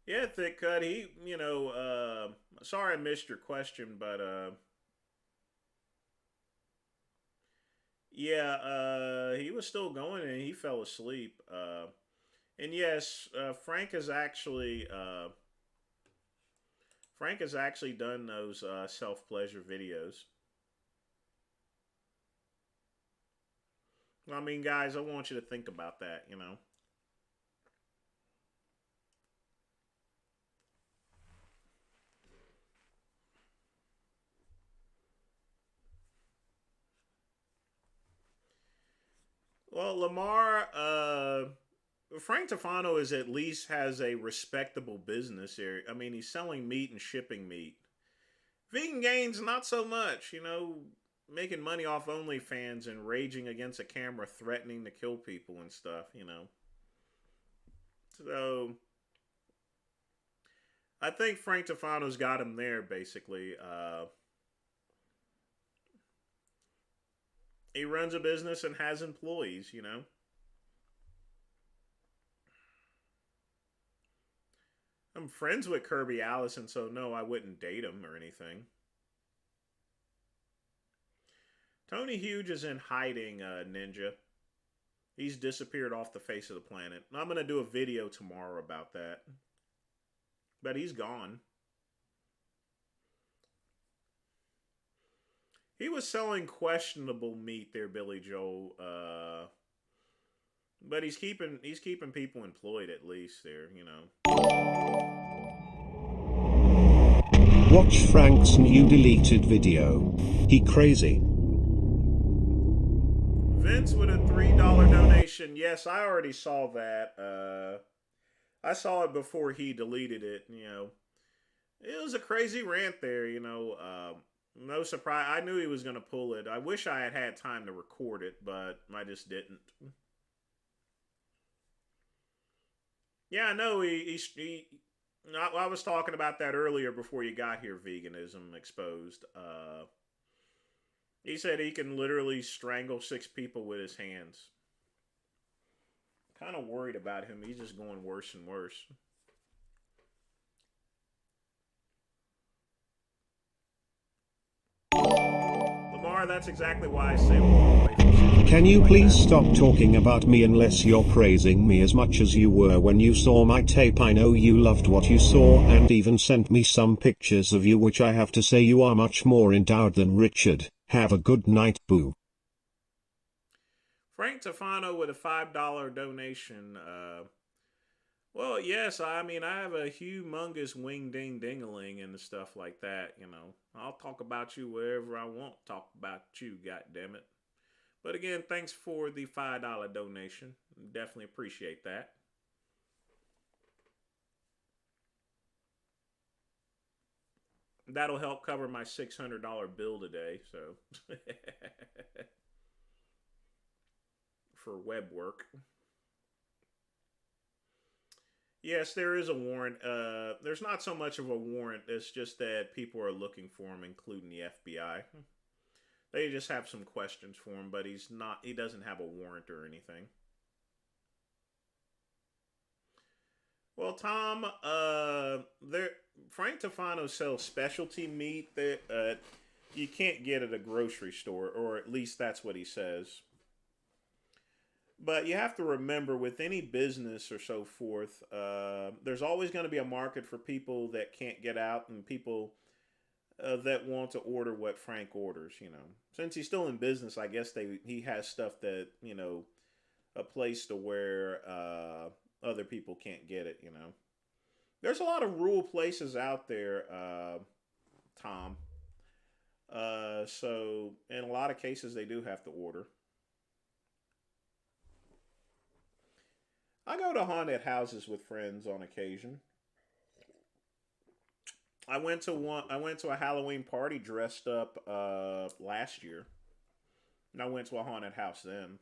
Yeah, Thick Cut, he, sorry I missed your question, but, yeah, he was still going and he fell asleep. And yes, Frank has actually done those self-pleasure videos. I mean, guys, I want you to think about that, you know. Well, Lamar, Frank Tufano is at least has a respectable business here. I mean, he's selling meat and shipping meat. Vegan Gains, not so much, you know, making money off OnlyFans and raging against a camera, threatening to kill people and stuff, you know. So, I think Frank Tufano's got him there, basically. He runs a business and has employees, you know. I'm friends with Kirby Allison, so no, I wouldn't date him or anything. Tony Hughes is in hiding, Ninja. He's disappeared off the face of the planet. I'm going to do a video tomorrow about that. But he's gone. He was selling questionable meat there, Billy Joel. But he's keeping people employed at least there, you know. Watch Frank's new deleted video. He crazy. Vince with a $3 donation. Yes, I already saw that. I saw it before he deleted it, you know. It was a crazy rant there, you know. No surprise. I knew he was going to pull it. I wish I had had time to record it, but I just didn't. Yeah, I know I was talking about that earlier before you got here, Veganism Exposed. He said he can literally strangle 6 people with his hands. Kind of worried about him. He's just going worse and worse. Lamar, that's exactly why I say walk away from Can you please stop talking about me unless you're praising me as much as you were when you saw my tape? I know you loved what you saw and even sent me some pictures of you, which I have to say you are much more endowed than Richard. Have a good night, boo. Frank Tufano with a $5 donation. Well, yes, I mean, I have a humongous wing ding dingaling and stuff like that, you know. I'll talk about you wherever I want to talk about you, goddammit. But again, thanks for the $5 donation. Definitely appreciate that. That'll help cover my $600 bill today, so. For web work. Yes, there is a warrant. There's not so much of a warrant. It's just that people are looking for him, including the FBI. They just have some questions for him, but he doesn't have a warrant or anything. Well, Tom, Frank Tufano sells specialty meat that you can't get at a grocery store, or at least that's what he says. But you have to remember, with any business or so forth, there's always going to be a market for people that can't get out and people that want to order what Frank orders, you know. Since he's still in business, I guess he has stuff that, you know, a place to where other people can't get it, you know. There's a lot of rural places out there, Tom. So in a lot of cases, they do have to order. I go to haunted houses with friends on occasion. I went to a Halloween party dressed up last year, and I went to a haunted house then.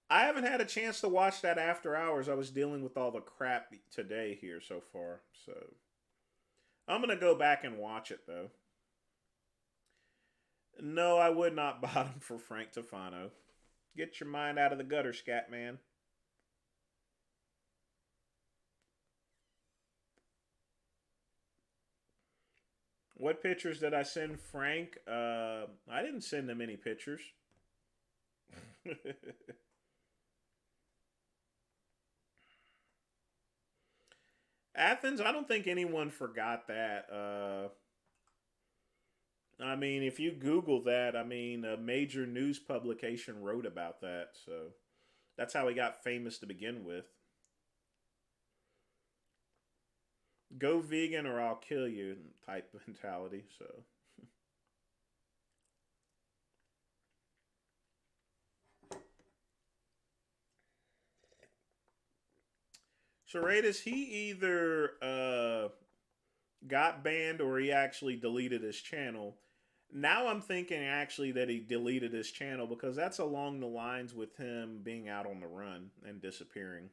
I haven't had a chance to watch that after hours. I was dealing with all the crap today here so far, so I'm gonna go back and watch it though. No, I would not bottom for Frank Tofano. Get your mind out of the gutter, scat man. What pictures did I send Frank? I didn't send him any pictures. Athens, I don't think anyone forgot that. I mean, if you Google that, I mean, a major news publication wrote about that. So that's how he got famous to begin with. Go vegan or I'll kill you type mentality. So. Serratus, he either got banned or he actually deleted his channel. Now I'm thinking actually that he deleted his channel because that's along the lines with him being out on the run and disappearing.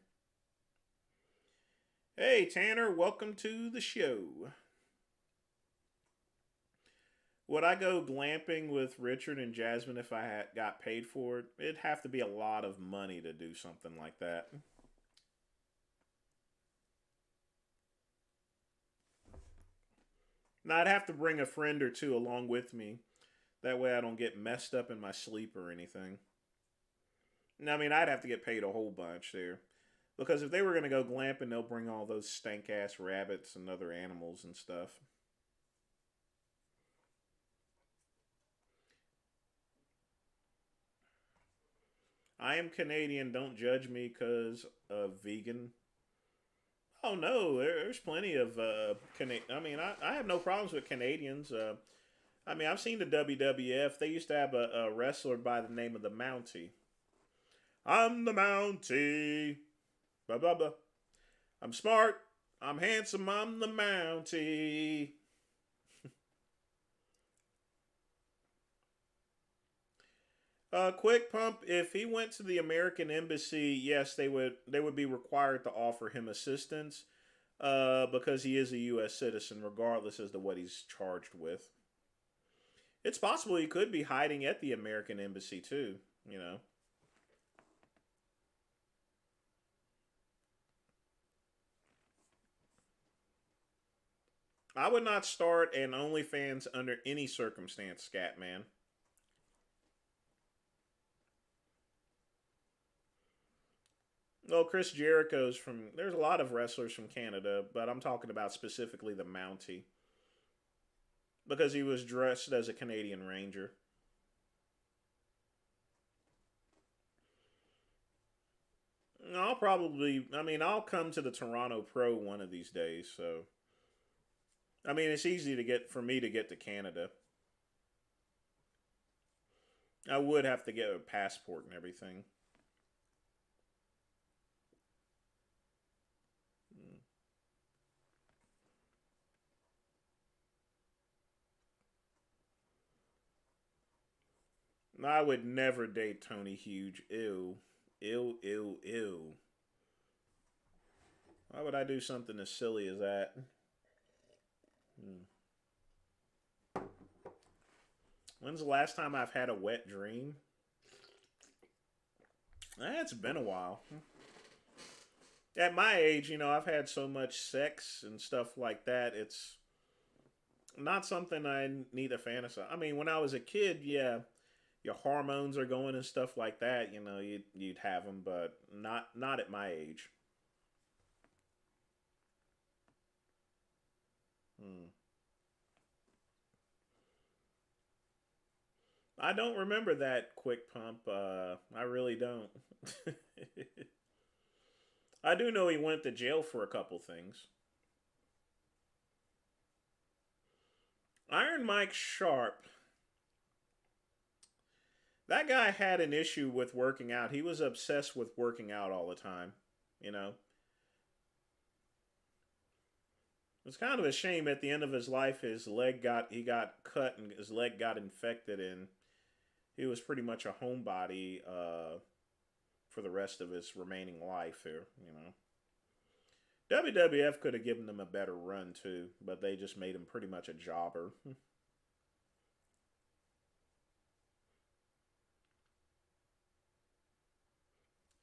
Hey Tanner, welcome to the show. Would I go glamping with Richard and Jasmine if I got paid for it? It'd have to be a lot of money to do something like that. Now, I'd have to bring a friend or two along with me. That way I don't get messed up in my sleep or anything. I mean, I'd have to get paid a whole bunch there. Because if they were going to go glamping, they'll bring all those stank-ass rabbits and other animals and stuff. I am Canadian. Don't judge me because of vegan. Oh no, there's plenty of I mean, I have no problems with Canadians. I mean, I've seen the WWF. They used to have a wrestler by the name of the Mountie. I'm the Mountie. Blah blah blah. I'm smart. I'm handsome. I'm the Mountie. Quick pump. If he went to the American embassy, yes, they would be required to offer him assistance, because he is a U.S. citizen, regardless as to what he's charged with. It's possible he could be hiding at the American embassy too. You know. I would not start an OnlyFans under any circumstance, Scatman. Well, Chris Jericho's from. There's a lot of wrestlers from Canada, but I'm talking about specifically the Mountie. Because he was dressed as a Canadian Ranger. I'll come to the Toronto Pro one of these days, so. I mean, it's easy for me to get to Canada. I would have to get a passport and everything. I would never date Tony Huge. Ew. Ew, ew, ew. Why would I do something as silly as that? When's the last time I've had a wet dream? It's been a while. At my age, I've had so much sex and stuff like that. It's not something I need to fantasize. I mean, when I was a kid, yeah, your hormones are going and stuff like that. You'd have them, but not at my age. I don't remember that quick pump. I really don't. I do know he went to jail for a couple things. Iron Mike Sharp. That guy had an issue with working out. He was obsessed with working out all the time. You know, it's kind of a shame. At the end of his life, he got cut and his leg got infected, and he was pretty much a homebody for the rest of his remaining life here. You know, WWF could have given him a better run too, but they just made him pretty much a jobber.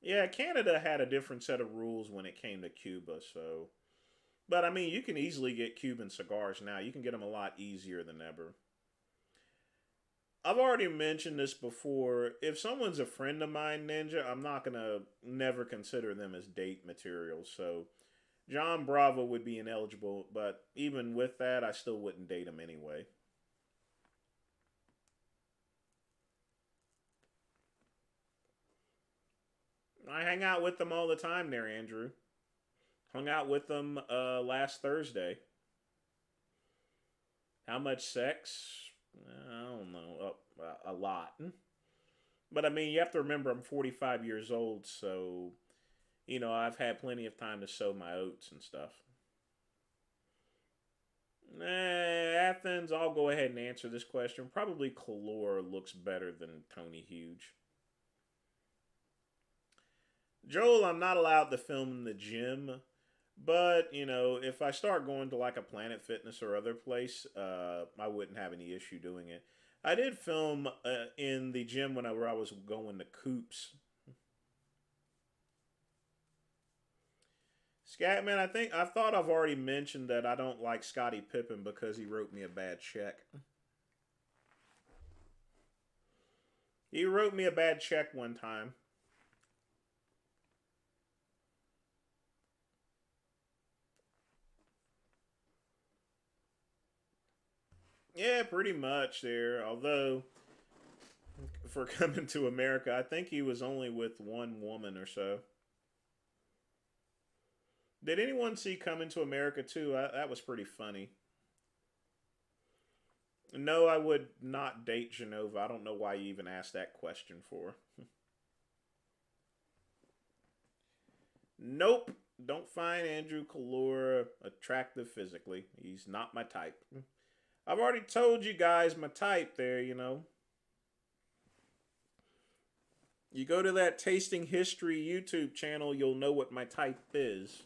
Yeah, Canada had a different set of rules when it came to Cuba, so. But I mean, you can easily get Cuban cigars now. You can get them a lot easier than ever. I've already mentioned this before. If someone's a friend of mine, Ninja, I'm not going to never consider them as date material. So John Bravo would be ineligible, but even with that, I still wouldn't date him anyway. I hang out with them all the time there, Andrew. Hung out with them last Thursday. How much sex? I don't know. A lot. But I mean, you have to remember I'm 45 years old, so, you know, I've had plenty of time to sow my oats and stuff. Athens, I'll go ahead and answer this question. Probably Kalora looks better than Tony Huge. Joel, I'm not allowed to film in the gym, but you know, if I start going to like a Planet Fitness or other place, I wouldn't have any issue doing it. I did film in the gym whenever I was going to Coops. Scatman, I thought I've already mentioned that I don't like Scottie Pippen because he wrote me a bad check. He wrote me a bad check one time. Yeah, pretty much there. Although, for coming to America, I think he was only with one woman or so. Did anyone see Coming to America too? That was pretty funny. No, I would not date Genova. I don't know why you even asked that question for. Nope. Don't find Andrew Kalora attractive physically. He's not my type. I've already told you guys my type there, you know. You go to that Tasting History YouTube channel, you'll know what my type is.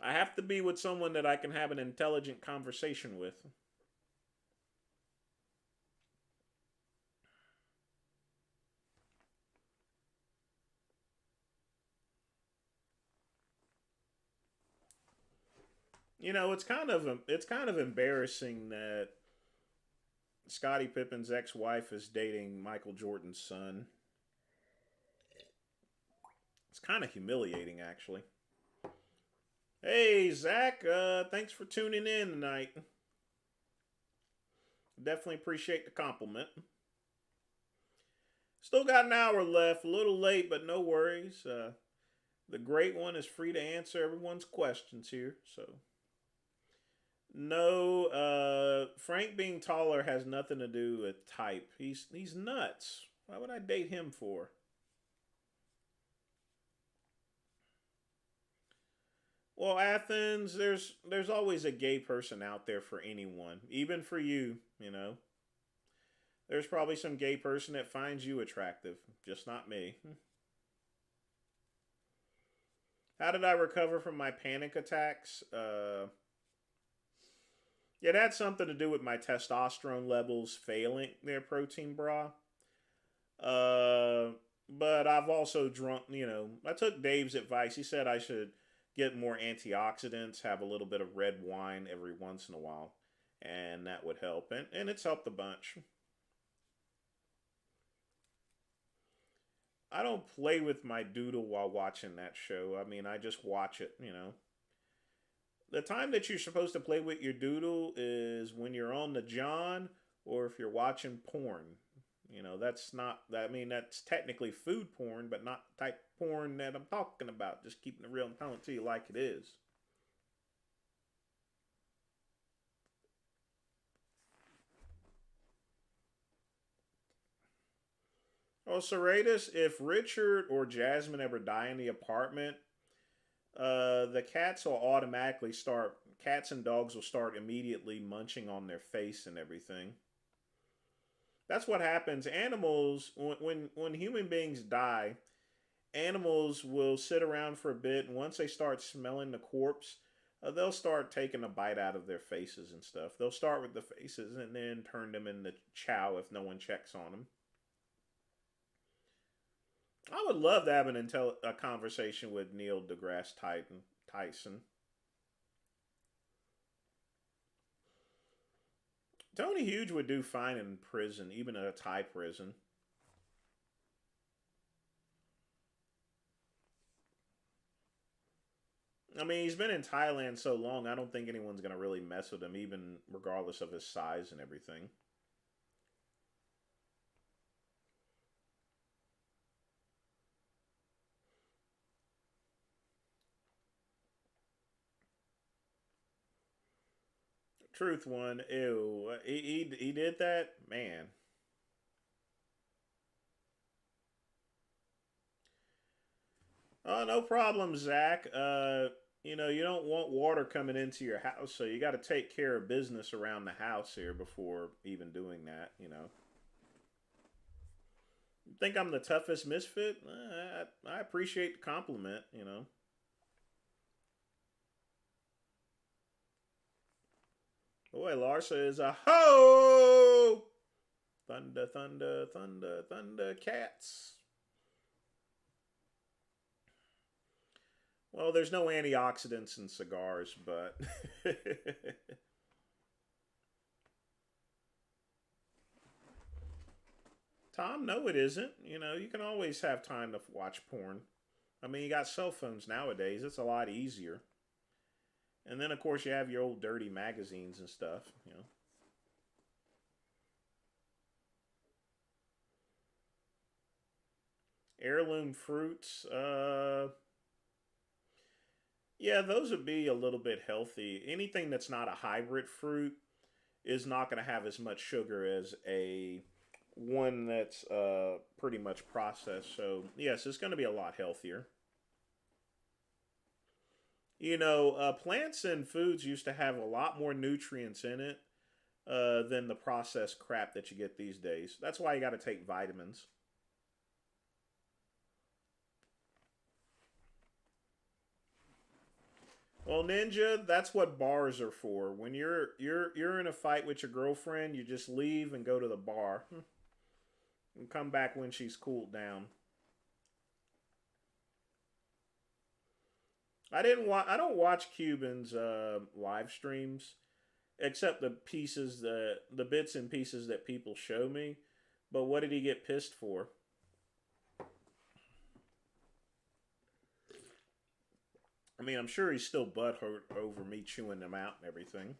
I have to be with someone that I can have an intelligent conversation with. You know, it's kind of embarrassing that Scottie Pippen's ex-wife is dating Michael Jordan's son. It's kind of humiliating, actually. Hey, Zach, thanks for tuning in tonight. Definitely appreciate the compliment. Still got an hour left, a little late, but no worries. The great one is free to answer everyone's questions here, so. No, Frank being taller has nothing to do with type. He's nuts. Why would I date him for? Well, Athens, there's always a gay person out there for anyone, even for you, you know. There's probably some gay person that finds you attractive, just not me. How did I recover from my panic attacks? It had something to do with my testosterone levels failing their protein bra. But I've also drunk, you know, I took Dave's advice. He said I should get more antioxidants, have a little bit of red wine every once in a while, and that would help. And it's helped a bunch. I don't play with my doodle while watching that show. I mean, I just watch it, you know. The time that you're supposed to play with your doodle is when you're on the John or if you're watching porn. You know, that's not, I mean, that's technically food porn, but not the type of porn that I'm talking about. Just keeping it real and telling it to you like it is. Oh, Serratus, if Richard or Jasmine ever die in the apartment, the cats will automatically start. Cats and dogs will start immediately munching on their face and everything. That's what happens. Animals, when human beings die, animals will sit around for a bit, and once they start smelling the corpse, they'll start taking a bite out of their faces and stuff. They'll start with the faces and then turn them into chow if no one checks on them. I would love to have a conversation with Neil deGrasse Tyson. Tony Hughes would do fine in prison, even in a Thai prison. I mean, he's been in Thailand so long, I don't think anyone's going to really mess with him, even regardless of his size and everything. Truth one, ew. He did that? Man. Oh, no problem, Zach. You know, you don't want water coming into your house, so you got to take care of business around the house here before even doing that, you know. You think I'm the toughest misfit? I appreciate the compliment, you know. Boy, Larsa is a ho! Thunder, thunder, thunder, thunder, cats. Well, there's no antioxidants in cigars, but... Tom, no it isn't. You know, you can always have time to watch porn. I mean, you got cell phones nowadays. It's a lot easier. And then, of course, you have your old dirty magazines and stuff, you know. Heirloom fruits, yeah, those would be a little bit healthy. Anything that's not a hybrid fruit is not going to have as much sugar as a one that's pretty much processed. So, yes, it's going to be a lot healthier. You know, plants and foods used to have a lot more nutrients in it than the processed crap that you get these days. That's why you got to take vitamins. Well, Ninja, that's what bars are for. When you're in a fight with your girlfriend, you just leave and go to the bar, and come back when she's cooled down. I don't watch Cubans live streams except the bits and pieces that people show me. But what did he get pissed for? I mean, I'm sure he's still butthurt over me chewing them out and everything.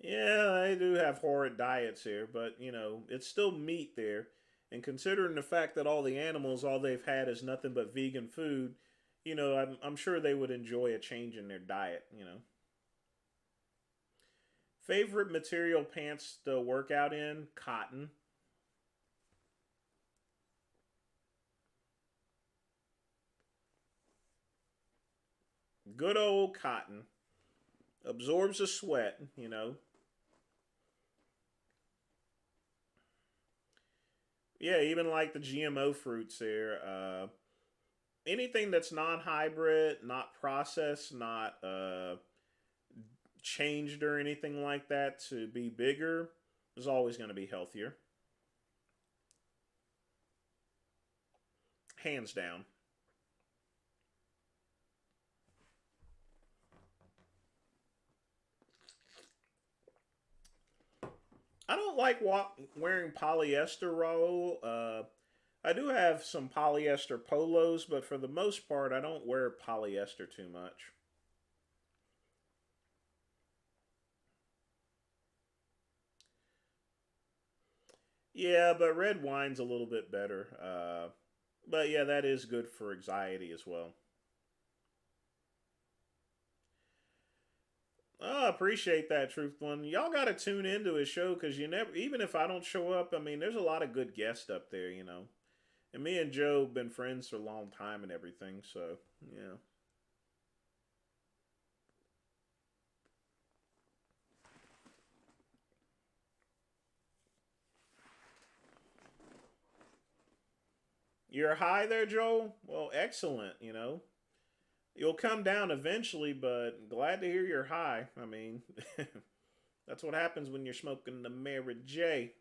Yeah, they do have horrid diets here, but, you know, it's still meat there. And considering the fact that all the animals, all they've had is nothing but vegan food, you know, I'm sure they would enjoy a change in their diet, you know. Favorite material pants to work out in? Cotton. Good old cotton. Absorbs the sweat, you know. Yeah, even like the GMO fruits there. Anything that's non-hybrid, not processed, not changed or anything like that to be bigger is always going to be healthier. Hands down. I don't like wearing polyester, Raul. I do have some polyester polos, but for the most part, I don't wear polyester too much. Yeah, but red wine's a little bit better. But yeah, that is good for anxiety as well. Oh, I appreciate that, Truth One. Y'all got to tune into his show because you never, even if I don't show up, I mean, there's a lot of good guests up there, you know. And me and Joe have been friends for a long time and everything, so, yeah. You're high there, Joel? Well, excellent, you know. You'll come down eventually, but glad to hear you're high. I mean, that's what happens when you're smoking the Mary J.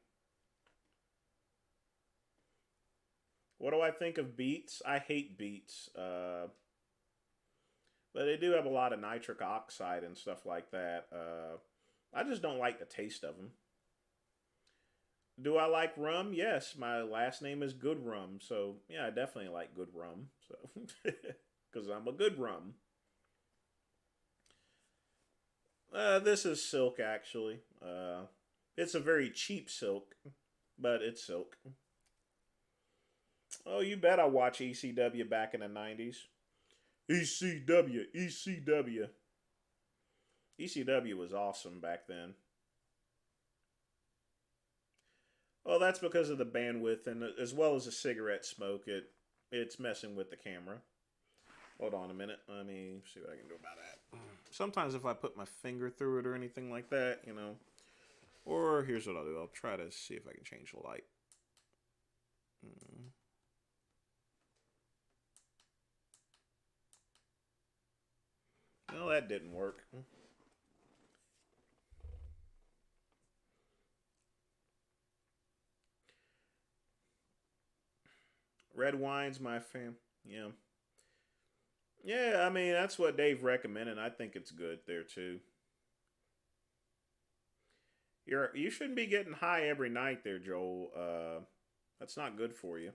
What do I think of beets? I hate beets. But they do have a lot of nitric oxide and stuff like that. I just don't like the taste of them. Do I like rum? Yes, my last name is Good Rum, so yeah, I definitely like good rum. So, because I'm a good rum. This is silk actually. It's a very cheap silk, but it's silk. Oh, you bet I watch ECW back in the '90s. ECW, ECW. ECW was awesome back then. Well, that's because of the bandwidth and as well as the cigarette smoke. It's messing with the camera. Hold on a minute. Let me see what I can do about that. Sometimes if I put my finger through it or anything like that, you know. Or here's what I'll do. I'll try to see if I can change the light. Well, that didn't work. Red wine's my fam. Yeah. Yeah, I mean, that's what Dave recommended. I think it's good there too. You shouldn't be getting high every night there, Joel. That's not good for you.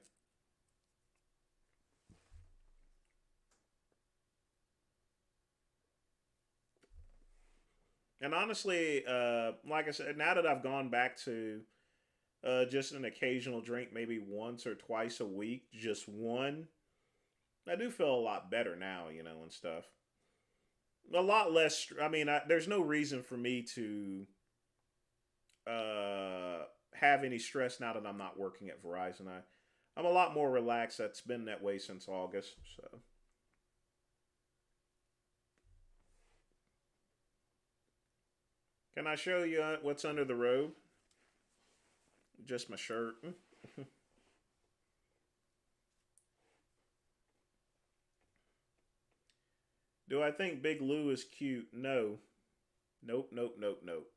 And honestly, like I said, now that I've gone back to just an occasional drink, maybe once or twice a week, just one, I do feel a lot better now, you know, and stuff. A lot less. I mean, there's no reason for me to have any stress now that I'm not working at Verizon. I'm a lot more relaxed. That's been that way since August. So, can I show you what's under the robe? Just my shirt. Do I think Big Lou is cute? No. Nope, nope, nope, nope.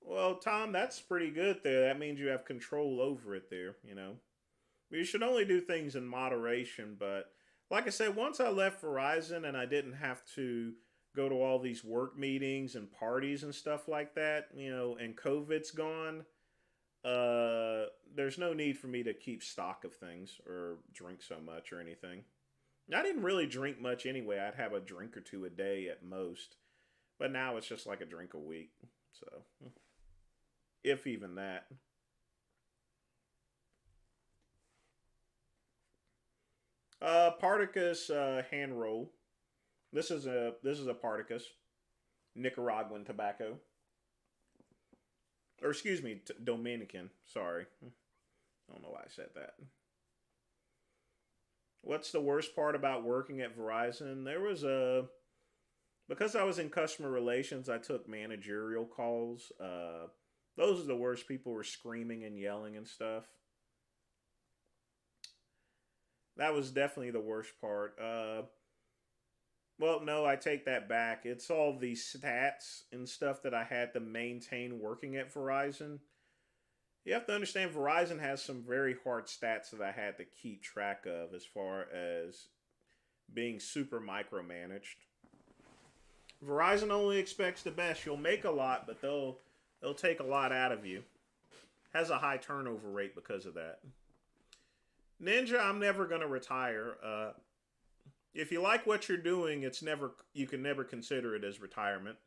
Well, Tom, that's pretty good there. That means you have control over it there, you know. You should only do things in moderation, but like I said, once I left Verizon and I didn't have to go to all these work meetings and parties and stuff like that, you know, and COVID's gone, there's no need for me to keep stock of things or drink so much or anything. I didn't really drink much anyway. I'd have a drink or two a day at most. But now it's just like a drink a week. So, if even that. Partagas hand roll. This is a Partagas Nicaraguan tobacco. Or excuse me, Dominican. Sorry. I don't know why I said that. What's the worst part about working at Verizon? Because I was in customer relations, I took managerial calls. Those are the worst. People were screaming and yelling and stuff. That was definitely the worst part. Well, no, I take that back. It's all these stats and stuff that I had to maintain working at Verizon. You have to understand Verizon has some very hard stats that I had to keep track of as far as being super micromanaged. Verizon only expects the best. You'll make a lot, but they'll take a lot out of you. Has a high turnover rate because of that. Ninja, I'm never gonna retire. If you like what you're doing, you can never consider it as retirement.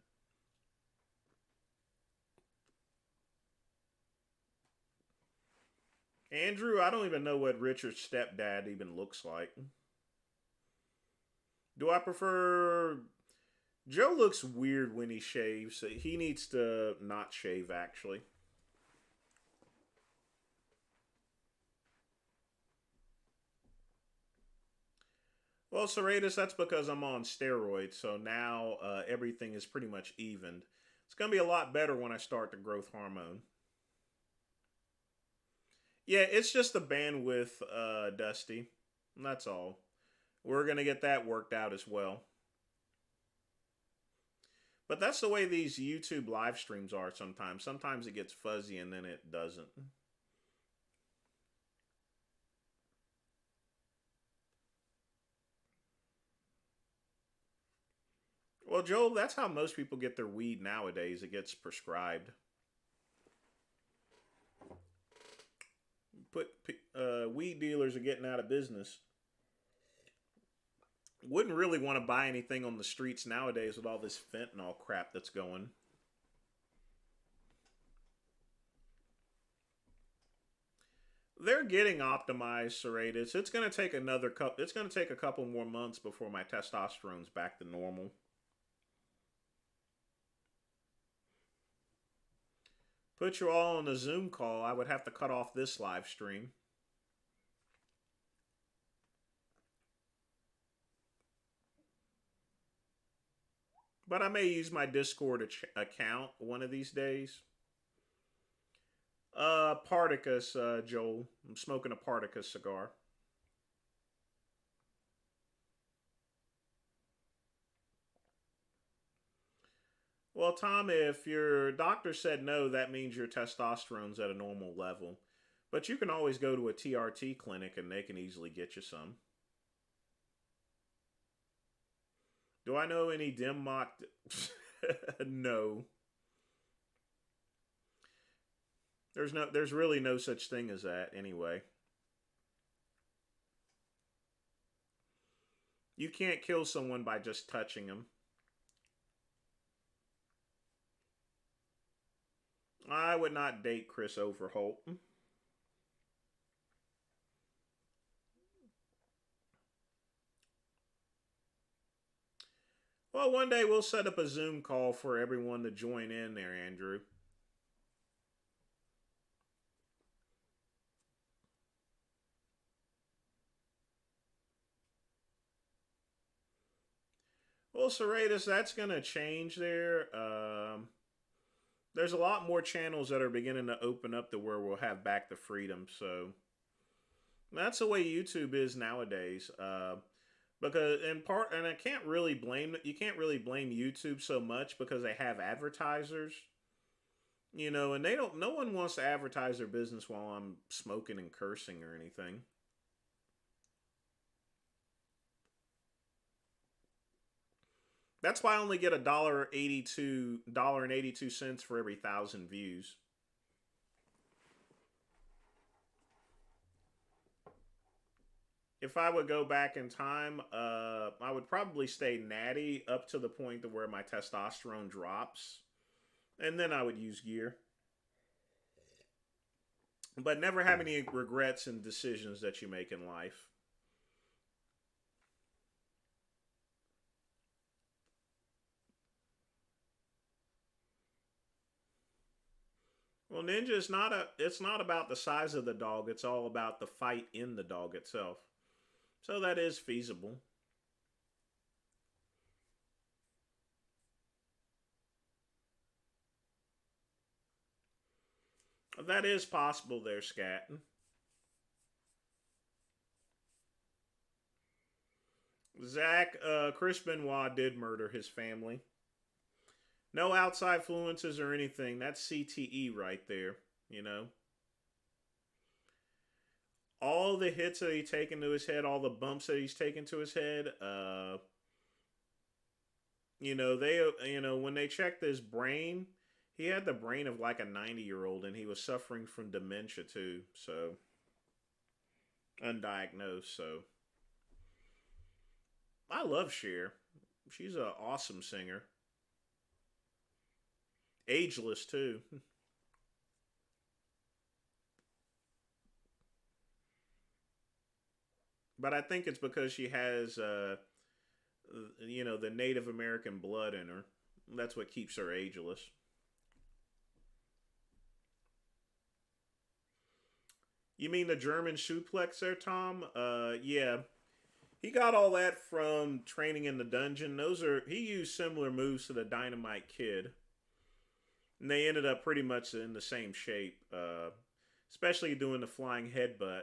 Andrew, I don't even know what Richard's stepdad even looks like. Do I prefer... Joe looks weird when he shaves. He needs to not shave, actually. Well, Serratus, that's because I'm on steroids, so now everything is pretty much evened. It's going to be a lot better when I start the growth hormone. Yeah, it's just the bandwidth, Dusty. That's all. We're going to get that worked out as well. But that's the way these YouTube live streams are sometimes. Sometimes it gets fuzzy and then it doesn't. Well, Joel, that's how most people get their weed nowadays. It gets prescribed. Weed dealers are getting out of business. Wouldn't really want to buy anything on the streets nowadays with all this fentanyl crap that's going. They're getting optimized, Serratus. It's going to take It's going to take a couple more months before my testosterone's back to normal. Put you all on a Zoom call. I would have to cut off this live stream. But I may use my Discord account one of these days. Particus, Joel. I'm smoking a Particus cigar. Well, Tom, if your doctor said no, that means your testosterone's at a normal level. But you can always go to a TRT clinic and they can easily get you some. Do I know any dim mock? No. There's really no such thing as that anyway. You can't kill someone by just touching them. I would not date Chris Overholt. Well, one day we'll set up a Zoom call for everyone to join in there, Andrew. Well, Serratus, that's going to change there. There's a lot more channels that are beginning to open up to where we'll have back the freedom. So that's the way YouTube is nowadays. Because in part, and I can't really blame you can't really blame YouTube so much because they have advertisers, you know, and no one wants to advertise their business while I'm smoking and cursing or anything. That's why I only get $1.82 for every 1,000 views. If I would go back in time, I would probably stay natty up to the point to where my testosterone drops. And then I would use gear. But never have any regrets in decisions that you make in life. Well, Ninja is it's not about the size of the dog, it's all about the fight in the dog itself. So that is feasible. That is possible there, Scat. Zach, Chris Benoit did murder his family. No outside influences or anything. That's CTE right there, you know. All the hits that he's taken to his head, all the bumps that he's taken to his head, you know, when they checked his brain, he had the brain of like a 90-year-old and he was suffering from dementia too, so undiagnosed, so I love Cher. She's an awesome singer. Ageless too. But I think it's because she has, the Native American blood in her. That's what keeps her ageless. You mean the German suplex there, Tom? Yeah. He got all that from training in the dungeon. He used similar moves to the Dynamite Kid. And they ended up pretty much in the same shape. Especially doing the flying headbutt.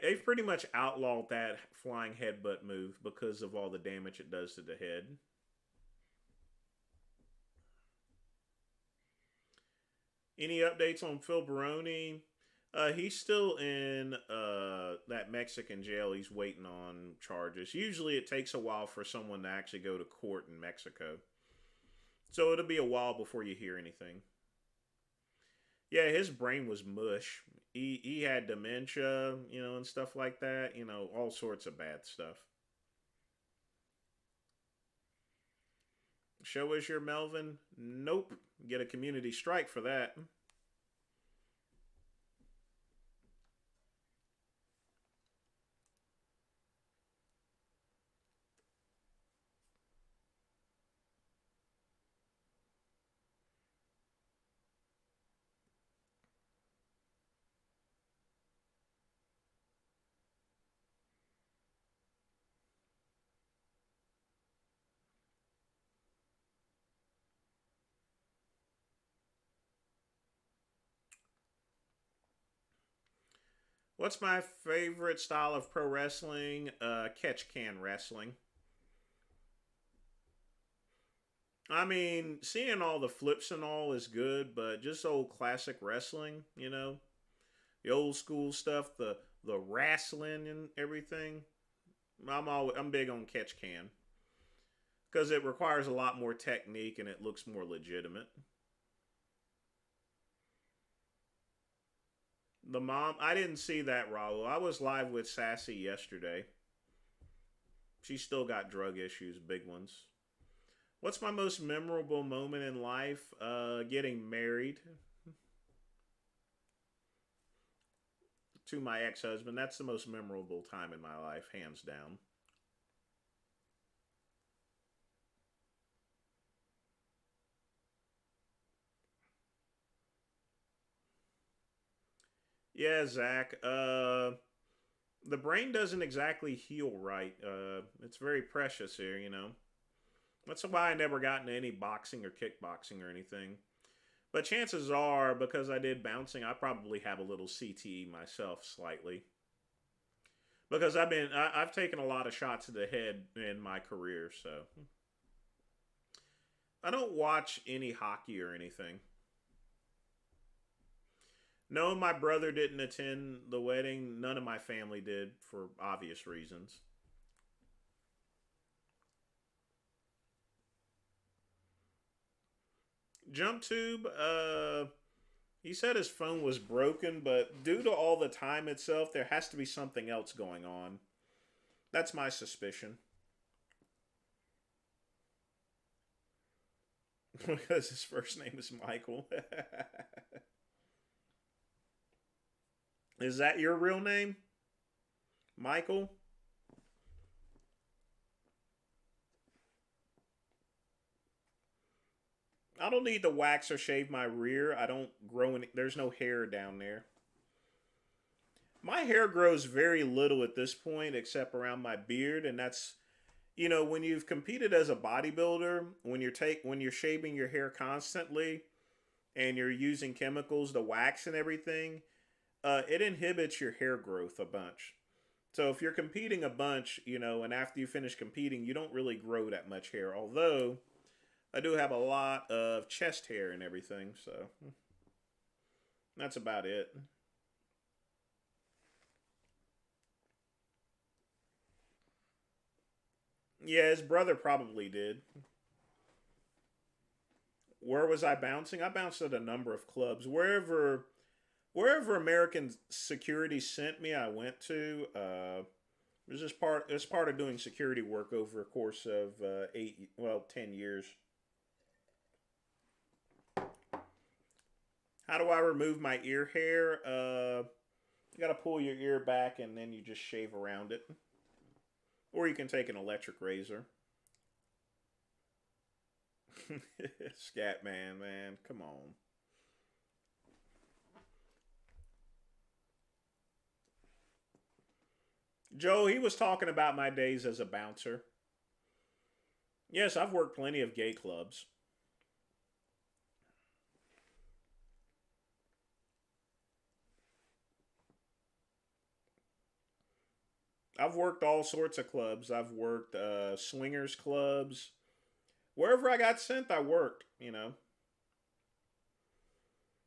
They've pretty much outlawed that flying headbutt move because of all the damage it does to the head. Any updates on Phil Baroni? He's still in that Mexican jail. He's waiting on charges. Usually it takes a while for someone to actually go to court in Mexico. So it'll be a while before you hear anything. Yeah, his brain was mush. He had dementia, and stuff like that. All sorts of bad stuff. Show us your Melvin? Nope. Get a community strike for that. What's my favorite style of pro wrestling? Catch can wrestling. I mean, seeing all the flips and all is good, but just old classic wrestling, the old school stuff, the wrestling and everything. I'm big on catch can because it requires a lot more technique and it looks more legitimate. The mom, I didn't see that, Raul. I was live with Sassy yesterday. She's still got drug issues, big ones. What's my most memorable moment in life? Getting married to my ex-husband. That's the most memorable time in my life, hands down. Yeah, Zach. The brain doesn't exactly heal right. It's very precious here. That's why I never got into any boxing or kickboxing or anything. But chances are, because I did bouncing, I probably have a little CTE myself, slightly. Because I've taken a lot of shots to the head in my career, so I don't watch any hockey or anything. No, my brother didn't attend the wedding. None of my family did for obvious reasons. Jump Tube, he said his phone was broken, but due to all the time itself, there has to be something else going on. That's my suspicion. Because his first name is Michael. Is that your real name? Michael? I don't need to wax or shave my rear. I don't grow any. There's no hair down there. My hair grows very little at this point, except around my beard, and that's when you've competed as a bodybuilder, when you're shaving your hair constantly, and you're using chemicals to wax and everything, it inhibits your hair growth a bunch. So if you're competing a bunch, and after you finish competing, you don't really grow that much hair. Although I do have a lot of chest hair and everything, so that's about it. Yeah, his brother probably did. Where was I bouncing? I bounced at a number of clubs. Wherever American security sent me, I went to. It was part of doing security work over a course of 10 years. How do I remove my ear hair? You got to pull your ear back and then you just shave around it. Or you can take an electric razor. Scat man, come on. Joe, he was talking about my days as a bouncer. Yes, I've worked plenty of gay clubs. I've worked all sorts of clubs. I've worked swingers clubs. Wherever I got sent, I worked, you know.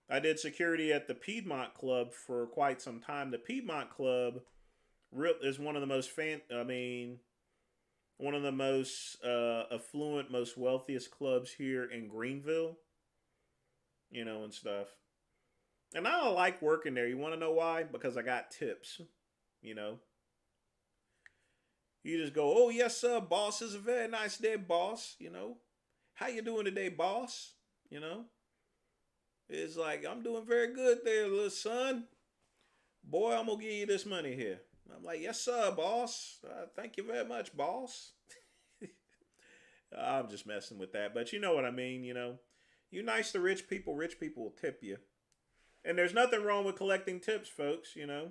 I did security at the Piedmont Club for quite some time. The Piedmont Club is one of the most one of the most affluent, most wealthiest clubs here in Greenville, you know, and stuff. And I don't like working there. You want to know why? Because I got tips, you know. You just go, oh yes sir, boss. It's a very nice day, boss. You know, how you doing today, boss? You know, it's like I'm doing very good there, little son. Boy, I'm gonna give you this money here. I'm like, yes sir, boss. Thank you very much, boss. I'm just messing with that, but you know what I mean. You know, you nice to rich people will tip you, and there's nothing wrong with collecting tips, folks. You know.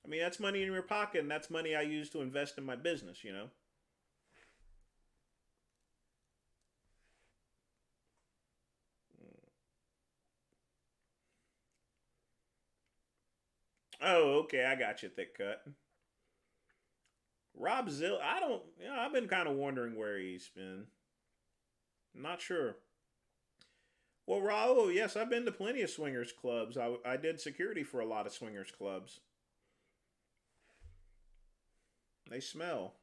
I mean, that's money in your pocket, and that's money I use to invest in my business, you know? Oh, okay, I got you, thick cut. Rob Zill, I've been kind of wondering where he's been. Not sure. Well, Raul, yes, I've been to plenty of swingers clubs. I did security for a lot of swingers clubs. They smell.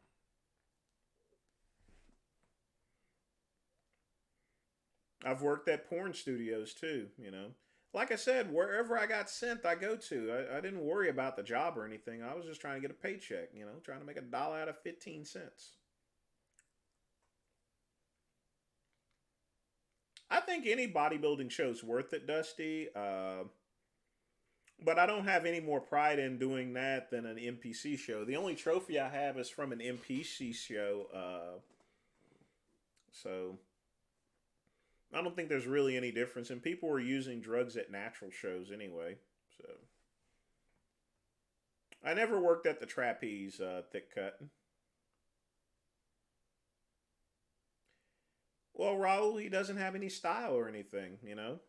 I've worked at porn studios too, you know. Like I said, wherever I got sent, I go to. I didn't worry about the job or anything. I was just trying to get a paycheck, you know, trying to make $1 out of 15 cents. I think any bodybuilding show's worth it, Dusty. But I don't have any more pride in doing that than an NPC show. The only trophy I have is from an NPC show. So I don't think there's really any difference. And people were using drugs at natural shows anyway. So I never worked at the trapeze, thick cut. Well, Raul, he doesn't have any style or anything, you know.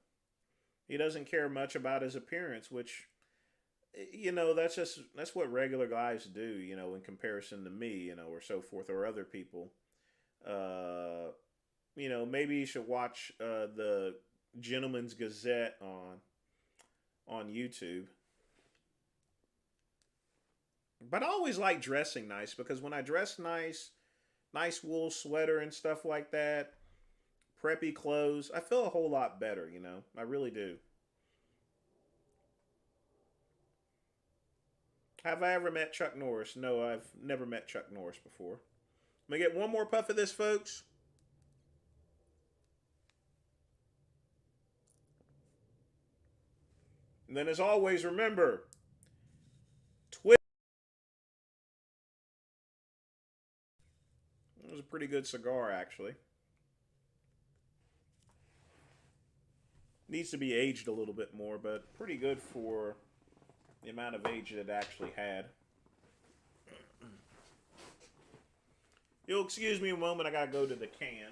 He doesn't care much about his appearance, which, you know, that's what regular guys do, you know, in comparison to me, you know, or so forth, or other people. You know, maybe you should watch the Gentleman's Gazette on YouTube. But I always like dressing nice because when I dress nice, nice wool sweater and stuff like that, preppy clothes, I feel a whole lot better, you know. I really do. Have I ever met Chuck Norris? No, I've never met Chuck Norris before. I'm going to get one more puff of this, folks. And then, as always, remember, Twitter. It was a pretty good cigar, actually. Needs to be aged a little bit more, but pretty good for the amount of age it actually had. You'll excuse me a moment, I gotta go to the can.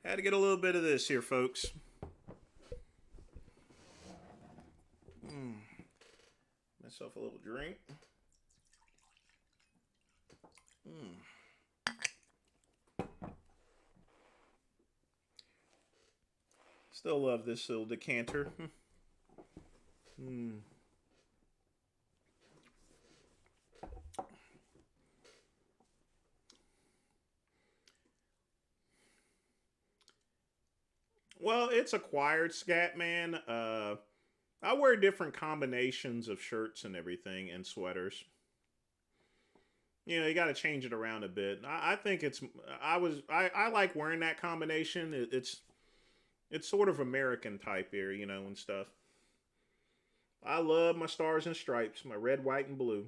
Had to get a little bit of this here, folks. Myself a little drink. Still love this little decanter. Well, it's acquired, Scatman. I wear different combinations of shirts and everything and sweaters. You know, you got to change it around a bit. I think it's. I like wearing that combination. It's sort of American type here, you know, and stuff. I love my stars and stripes, my red, white, and blue.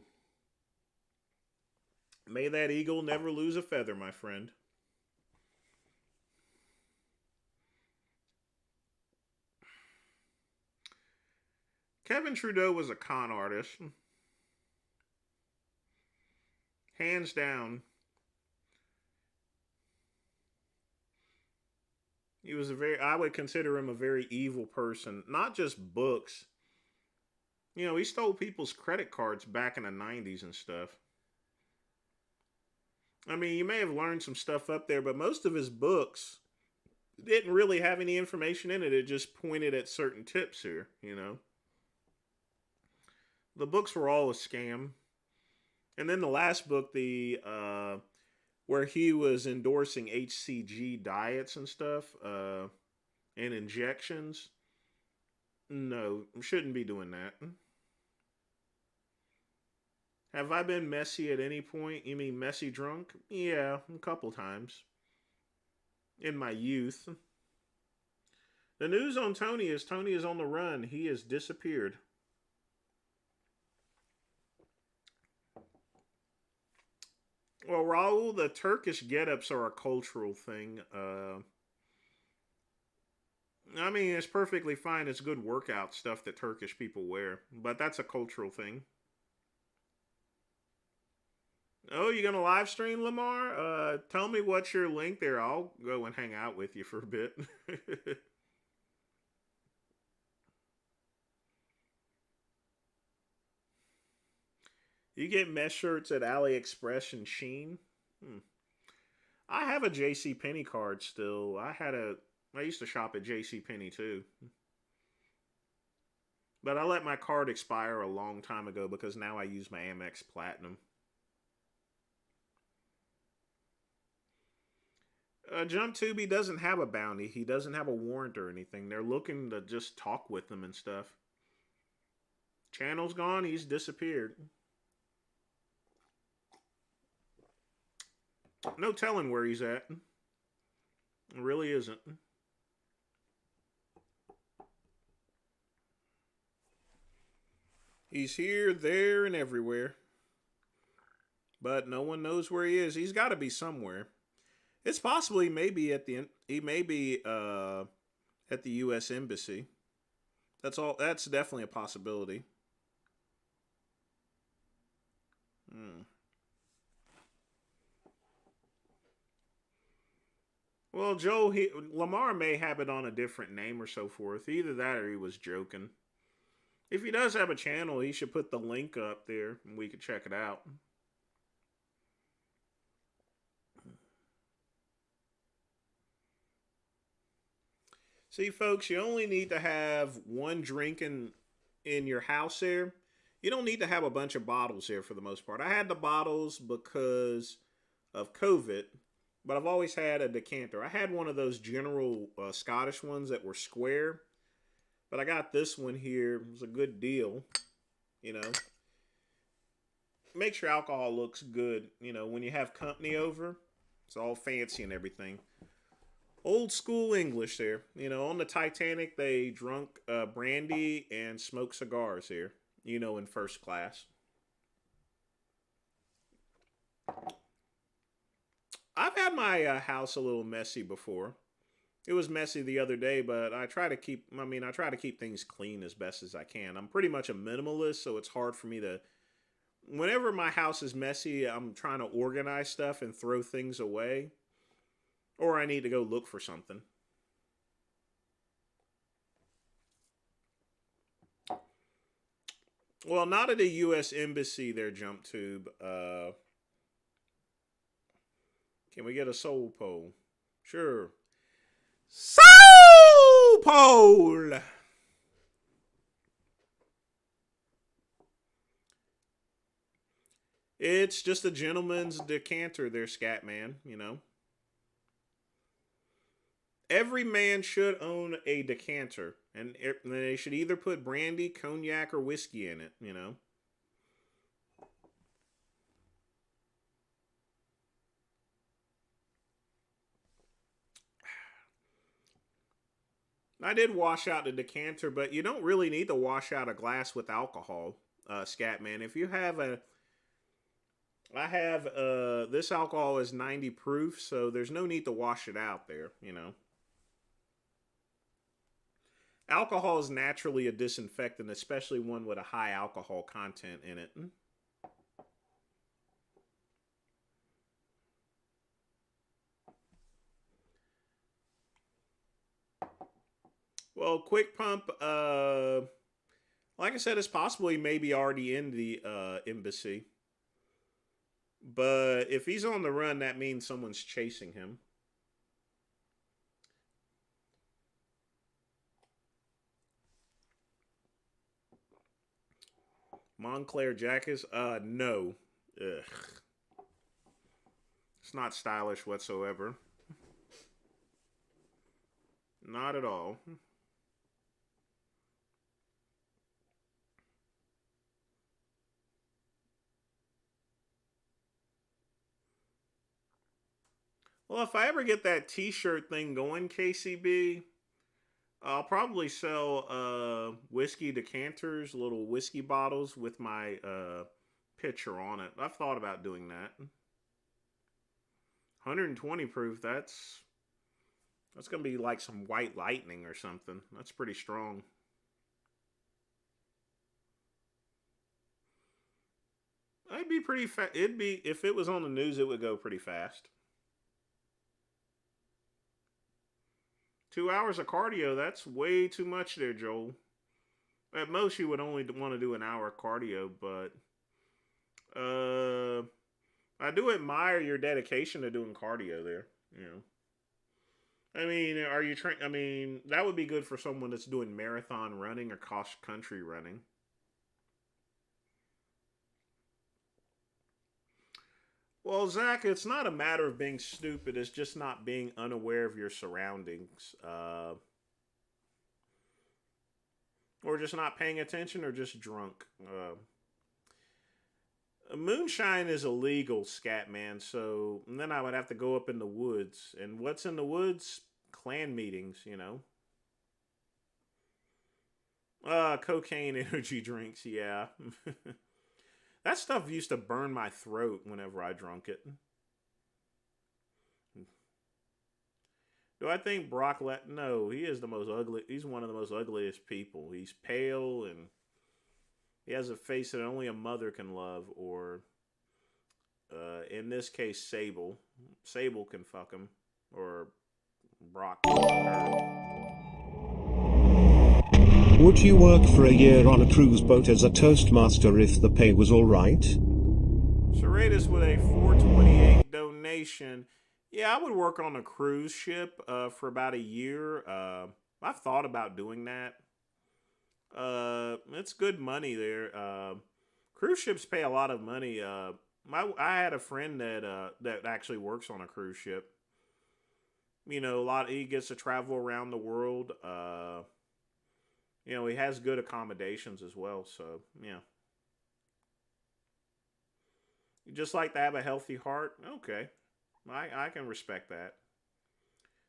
May that eagle never lose a feather, my friend. Kevin Trudeau was a con artist. Hands down. He was I would consider him a very evil person. Not just books. You know, he stole people's credit cards back in the 90s and stuff. I mean, you may have learned some stuff up there, but most of his books didn't really have any information in it. It just pointed at certain tips here, you know. The books were all a scam. And then the last book, where he was endorsing HCG diets and stuff, and injections. No, shouldn't be doing that. Have I been messy at any point? You mean messy drunk? Yeah, a couple times. In my youth. The news on Tony is on the run. He has disappeared. Well, Raul, the Turkish get-ups are a cultural thing. I mean, it's perfectly fine. It's good workout stuff that Turkish people wear. But that's a cultural thing. Oh, you gonna live stream, Lamar? Tell me what's your link there. I'll go and hang out with you for a bit. You get mesh shirts at AliExpress and Shein? I have a JCPenney card still. I used to shop at JCPenney too. But I let my card expire a long time ago because now I use my Amex Platinum. JumpTube doesn't have a bounty. He doesn't have a warrant or anything. They're looking to just talk with them and stuff. Channel's gone. He's disappeared. No telling where he's at. It really isn't. He's here, there, and everywhere. But no one knows where he is. He's got to be somewhere. It's possible he may be at the U.S. Embassy. That's definitely a possibility. Well, Lamar may have it on a different name or so forth. Either that or he was joking. If he does have a channel, he should put the link up there and we could check it out. See, folks, you only need to have one drink in your house there. You don't need to have a bunch of bottles here for the most part. I had the bottles because of COVID, but I've always had a decanter. I had one of those general Scottish ones that were square, but I got this one here. It was a good deal, you know. Makes your alcohol looks good, you know, when you have company over. It's all fancy and everything. Old school English there. You know, on the Titanic, they drunk brandy and smoked cigars here, you know, in first class. I've had my house a little messy before. It was messy the other day, but I try to keep things clean as best as I can. I'm pretty much a minimalist, so it's hard for me to... Whenever my house is messy, I'm trying to organize stuff and throw things away. Or I need to go look for something. Well, not at the U.S. Embassy there, Jump Tube. Can we get a soul poll? Sure. Soul poll! It's just a gentleman's decanter there, Scatman, you know. Every man should own a decanter, and they should either put brandy, cognac, or whiskey in it, you know. I did wash out the decanter, but you don't really need to wash out a glass with alcohol, Scatman. If you have this alcohol is 90 proof, so there's no need to wash it out there, you know. Alcohol is naturally a disinfectant, especially one with a high alcohol content in it. Well, Quick Pump, like I said, it's possible he may be already in the embassy. But if he's on the run, that means someone's chasing him. Montclair jackets? No. Ugh. It's not stylish whatsoever. Not at all. Well, if I ever get that t-shirt thing going, KCB, I'll probably sell whiskey decanters, little whiskey bottles with my picture on it. I've thought about doing that. 120 proof, that's going to be like some white lightning or something. That's pretty strong. It'd be pretty fast. If it was on the news, it would go pretty fast. 2 hours of cardio, that's way too much there, Joel. At most, you would only want to do an hour of cardio, but I do admire your dedication to doing cardio there, you know. I mean, are you I mean, that would be good for someone that's doing marathon running or cross country running. Well, Zach, it's not a matter of being stupid. It's just not being unaware of your surroundings. Or just not paying attention or just drunk. Moonshine is illegal, Scatman, so then I would have to go up in the woods. And what's in the woods? Clan meetings, you know. Cocaine energy drinks, yeah. That stuff used to burn my throat whenever I drunk it. Do I think Brock No, he is the most ugly. He's one of the most ugliest people. He's pale and he has a face that only a mother can love, or in this case, Sable. Sable can fuck him, or Brock can fuck her. Would you work for a year on a cruise boat as a Toastmaster if the pay was alright? Serratus with a 428 donation. Yeah, I would work on a cruise ship for about a year. I've thought about doing that. It's good money there. Cruise ships pay a lot of money. I had a friend that actually works on a cruise ship. You know, he gets to travel around the world. You know, he has good accommodations as well, so, yeah. You just like to have a healthy heart? Okay. I can respect that.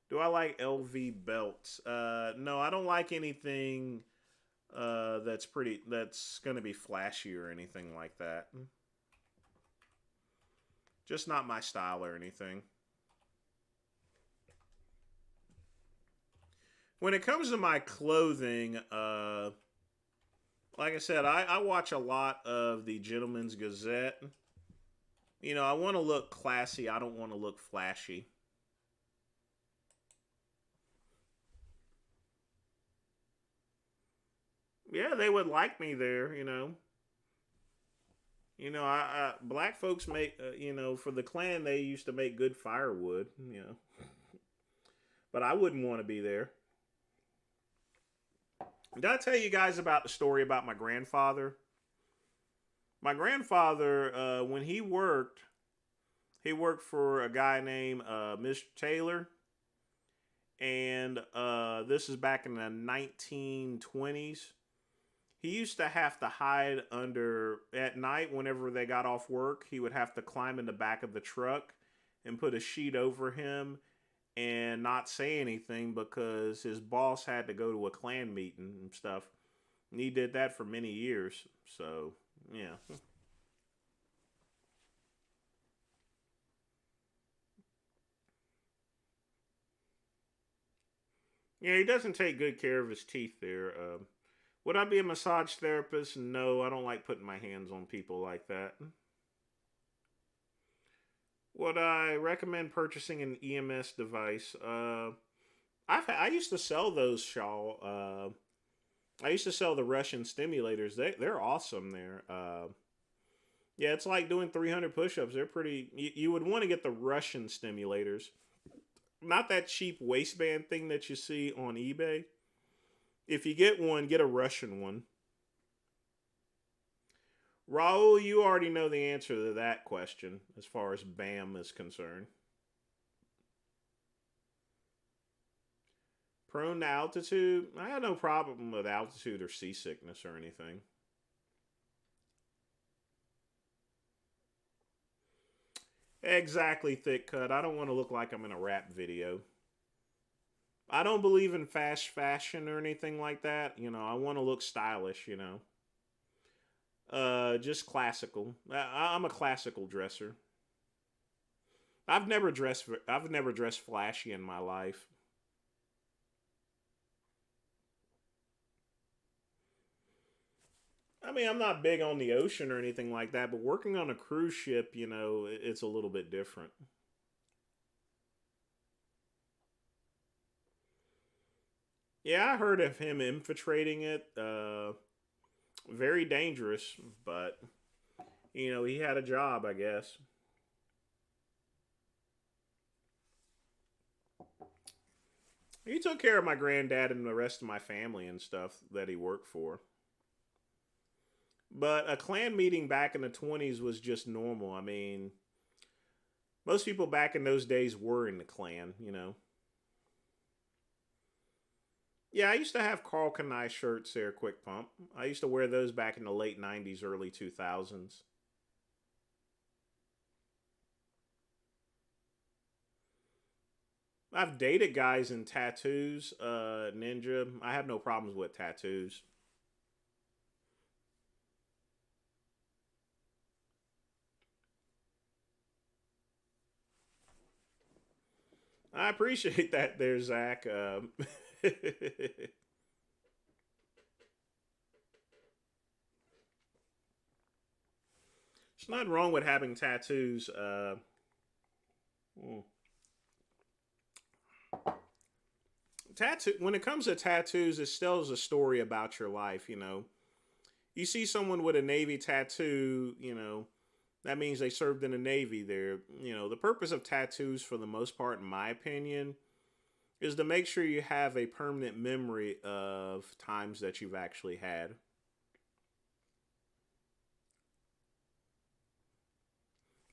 Do I like LV belts? No, I don't like anything that's going to be flashy or anything like that. Just not my style or anything. When it comes to my clothing, like I said, I watch a lot of the Gentleman's Gazette. You know, I want to look classy. I don't want to look flashy. Yeah, they would like me there, you know. Black folks make, for the Klan, they used to make good firewood, but I wouldn't want to be there. Did I tell you guys about the story about my grandfather? My grandfather, when he worked for a guy named Mr. Taylor. And this is back in the 1920s. He used to have to hide at night whenever they got off work. He would have to climb in the back of the truck and put a sheet over him and not say anything because his boss had to go to a Klan meeting and stuff. And he did that for many years. So, yeah. Yeah, he doesn't take good care of his teeth there. Would I be a massage therapist? No, I don't like putting my hands on people like that. Would I recommend purchasing an EMS device? I used to sell those, Shaw. I used to sell the Russian stimulators. They're awesome there. Yeah, it's like doing 300 push-ups. They're pretty. You would want to get the Russian stimulators. Not that cheap waistband thing that you see on eBay. If you get one, get a Russian one. Raul, you already know the answer to that question as far as BAM is concerned. Prone to altitude? I have no problem with altitude or seasickness or anything. Exactly, Thick Cut. I don't want to look like I'm in a rap video. I don't believe in fast fashion or anything like that. I want to look stylish, just classical. I'm a classical dresser. I've never dressed flashy in my life. I mean, I'm not big on the ocean or anything like that, but working on a cruise ship, it's a little bit different. Yeah, I heard of him infiltrating it. Very dangerous, but, he had a job, I guess. He took care of my granddad and the rest of my family and stuff that he worked for. But a Klan meeting back in the 20s was just normal. I mean, most people back in those days were in the Klan, Yeah, I used to have Carl Kanai shirts there, Quick Pump. I used to wear those back in the late 90s, early 2000s. I've dated guys in tattoos, Ninja. I have no problems with tattoos. I appreciate that there, Zach. There's nothing wrong with having tattoos. When it comes to tattoos, it tells a story about your life, You see someone with a Navy tattoo, that means they served in the Navy there. The purpose of tattoos, for the most part, in my opinion, is to make sure you have a permanent memory of times that you've actually had.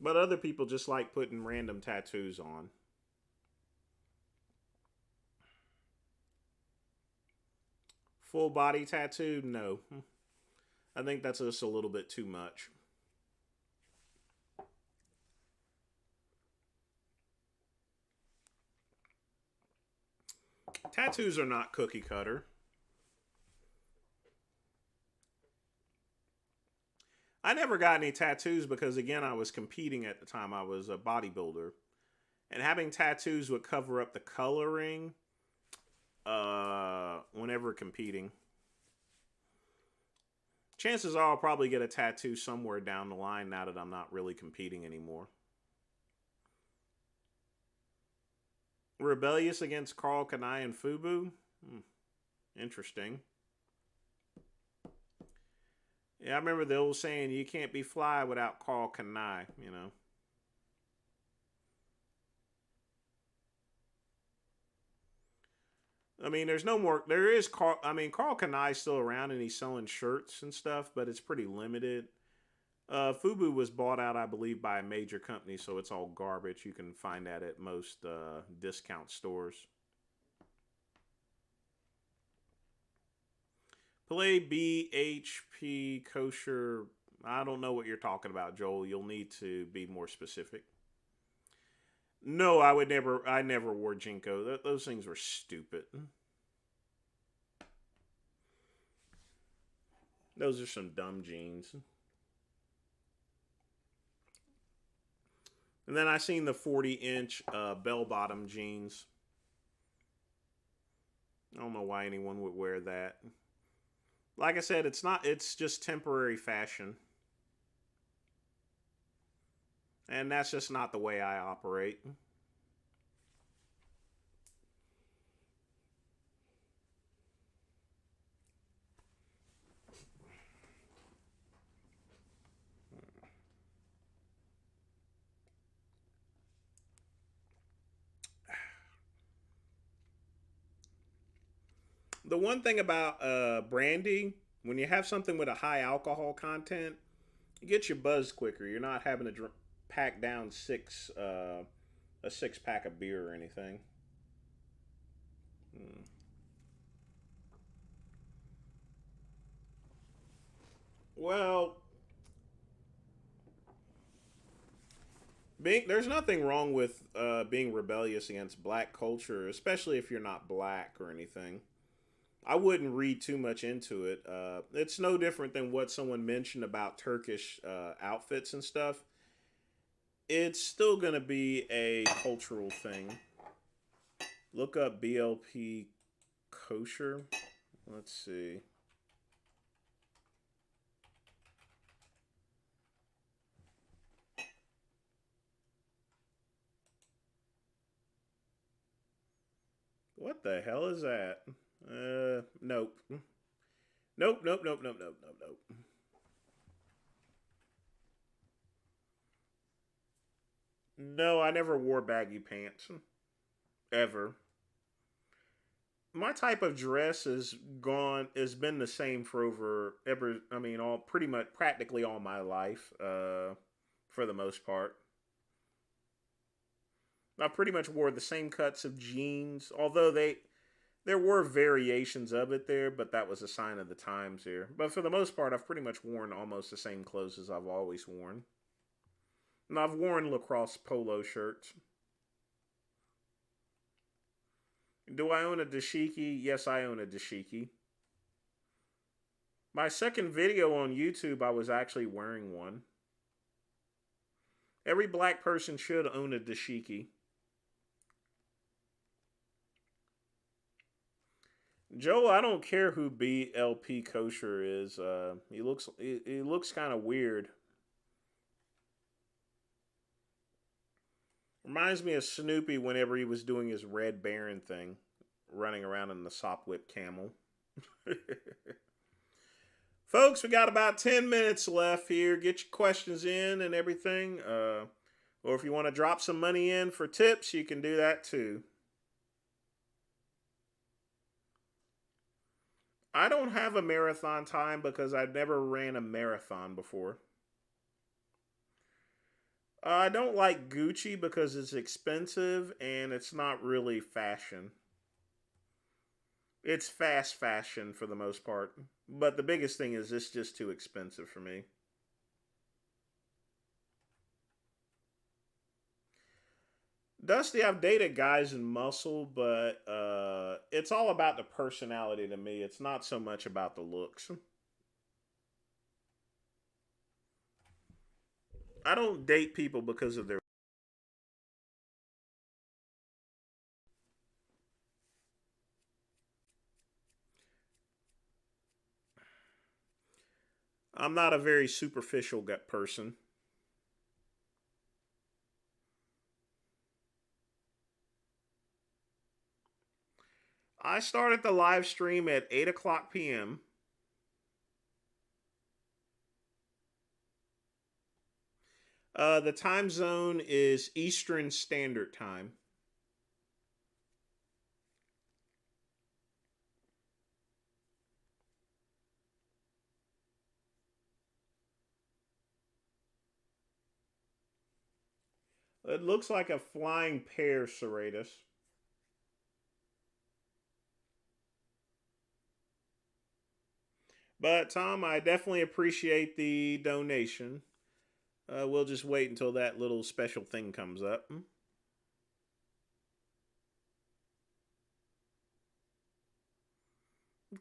But other people just like putting random tattoos on. Full body tattoo? No. I think that's just a little bit too much. Tattoos are not cookie cutter. I never got any tattoos because, again, I was competing at the time. I was a bodybuilder. And having tattoos would cover up the coloring whenever competing. Chances are I'll probably get a tattoo somewhere down the line now that I'm not really competing anymore. Rebellious against Carl Kanai and Fubu? Interesting. Yeah, I remember the old saying, you can't be fly without Carl Kanai, you know. I mean, there's no more. There is Carl. I mean, Carl Kanai still around and he's selling shirts and stuff, but it's pretty limited. Fubu was bought out, I believe, by a major company, so it's all garbage. You can find that at most discount stores. Play BHP kosher. I don't know what you're talking about, Joel. You'll need to be more specific. No, I would never. I never wore Jinko. Those things were stupid. Those are some dumb jeans. And then I seen the 40-inch bell-bottom jeans. I don't know why anyone would wear that. Like I said, it's not. It's just temporary fashion, and that's just not the way I operate. The one thing about brandy, when you have something with a high alcohol content, you get your buzz quicker. You're not having to pack down a 6 pack of beer or anything. Hmm. Well, there's nothing wrong with being rebellious against black culture, especially if you're not black or anything. I wouldn't read too much into it. It's no different than what someone mentioned about Turkish outfits and stuff. It's still going to be a cultural thing. Look up BLP kosher. Let's see. What the hell is that? Nope. Nope, nope, nope, nope, nope, nope, nope. No, I never wore baggy pants. Ever. My type of dress has been the same for all pretty much practically all my life, for the most part. I pretty much wore the same cuts of jeans, although there were variations of it there, but that was a sign of the times here. But for the most part, I've pretty much worn almost the same clothes as I've always worn. And I've worn lacrosse polo shirts. Do I own a dashiki? Yes, I own a dashiki. My second video on YouTube, I was actually wearing one. Every black person should own a dashiki. Joe, I don't care who BLP kosher is. He looks kind of weird. Reminds me of Snoopy whenever he was doing his Red Baron thing, running around in the Sopwhip camel. Folks, we got about 10 minutes left here. Get your questions in and everything. Or if you want to drop some money in for tips, you can do that too. I don't have a marathon time because I've never ran a marathon before. I don't like Gucci because it's expensive and it's not really fashion. It's fast fashion for the most part. But the biggest thing is it's just too expensive for me. Dusty, I've dated guys in muscle, but it's all about the personality to me. It's not so much about the looks. I don't date people because of their. I'm not a very superficial person. I started the live stream at 8 o'clock p.m. The time zone is Eastern Standard Time. It looks like a flying pear, Serratus. But Tom, I definitely appreciate the donation. We'll just wait until that little special thing comes up.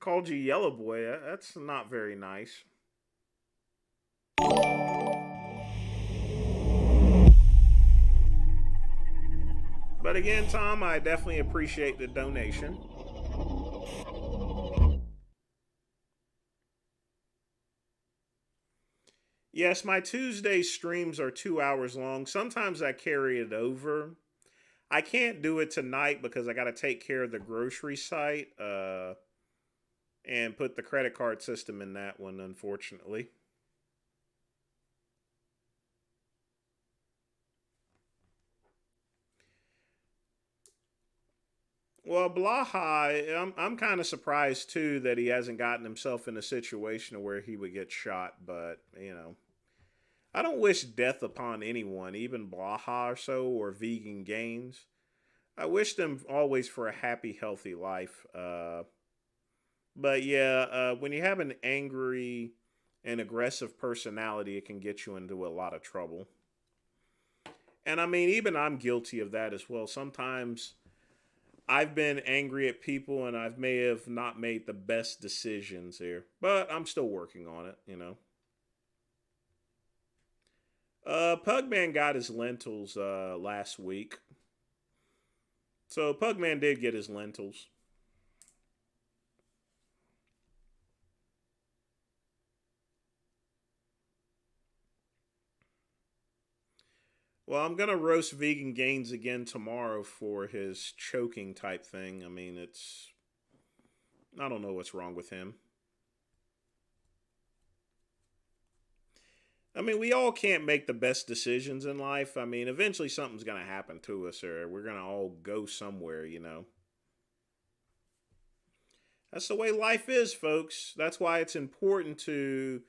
Called you Yellow Boy. That's not very nice. But again, Tom, I definitely appreciate the donation. Yes, my Tuesday streams are 2 hours long. Sometimes I carry it over. I can't do it tonight because I got to take care of the grocery site and put the credit card system in that one, unfortunately. Well, Blaha, I'm kind of surprised too that he hasn't gotten himself in a situation where he would get shot. But I don't wish death upon anyone, even Blaha or so, or Vegan Gains. I wish them always for a happy, healthy life. But yeah, when you have an angry and aggressive personality, it can get you into a lot of trouble. And I mean, even I'm guilty of that as well. Sometimes I've been angry at people and I may have not made the best decisions here, but I'm still working on it. Pugman got his lentils last week. So Pugman did get his lentils. Well, I'm going to roast Vegan Gains again tomorrow for his choking type thing. I mean, I don't know what's wrong with him. I mean, we all can't make the best decisions in life. I mean, eventually something's going to happen to us or we're going to all go somewhere. That's the way life is, folks. That's why it's important to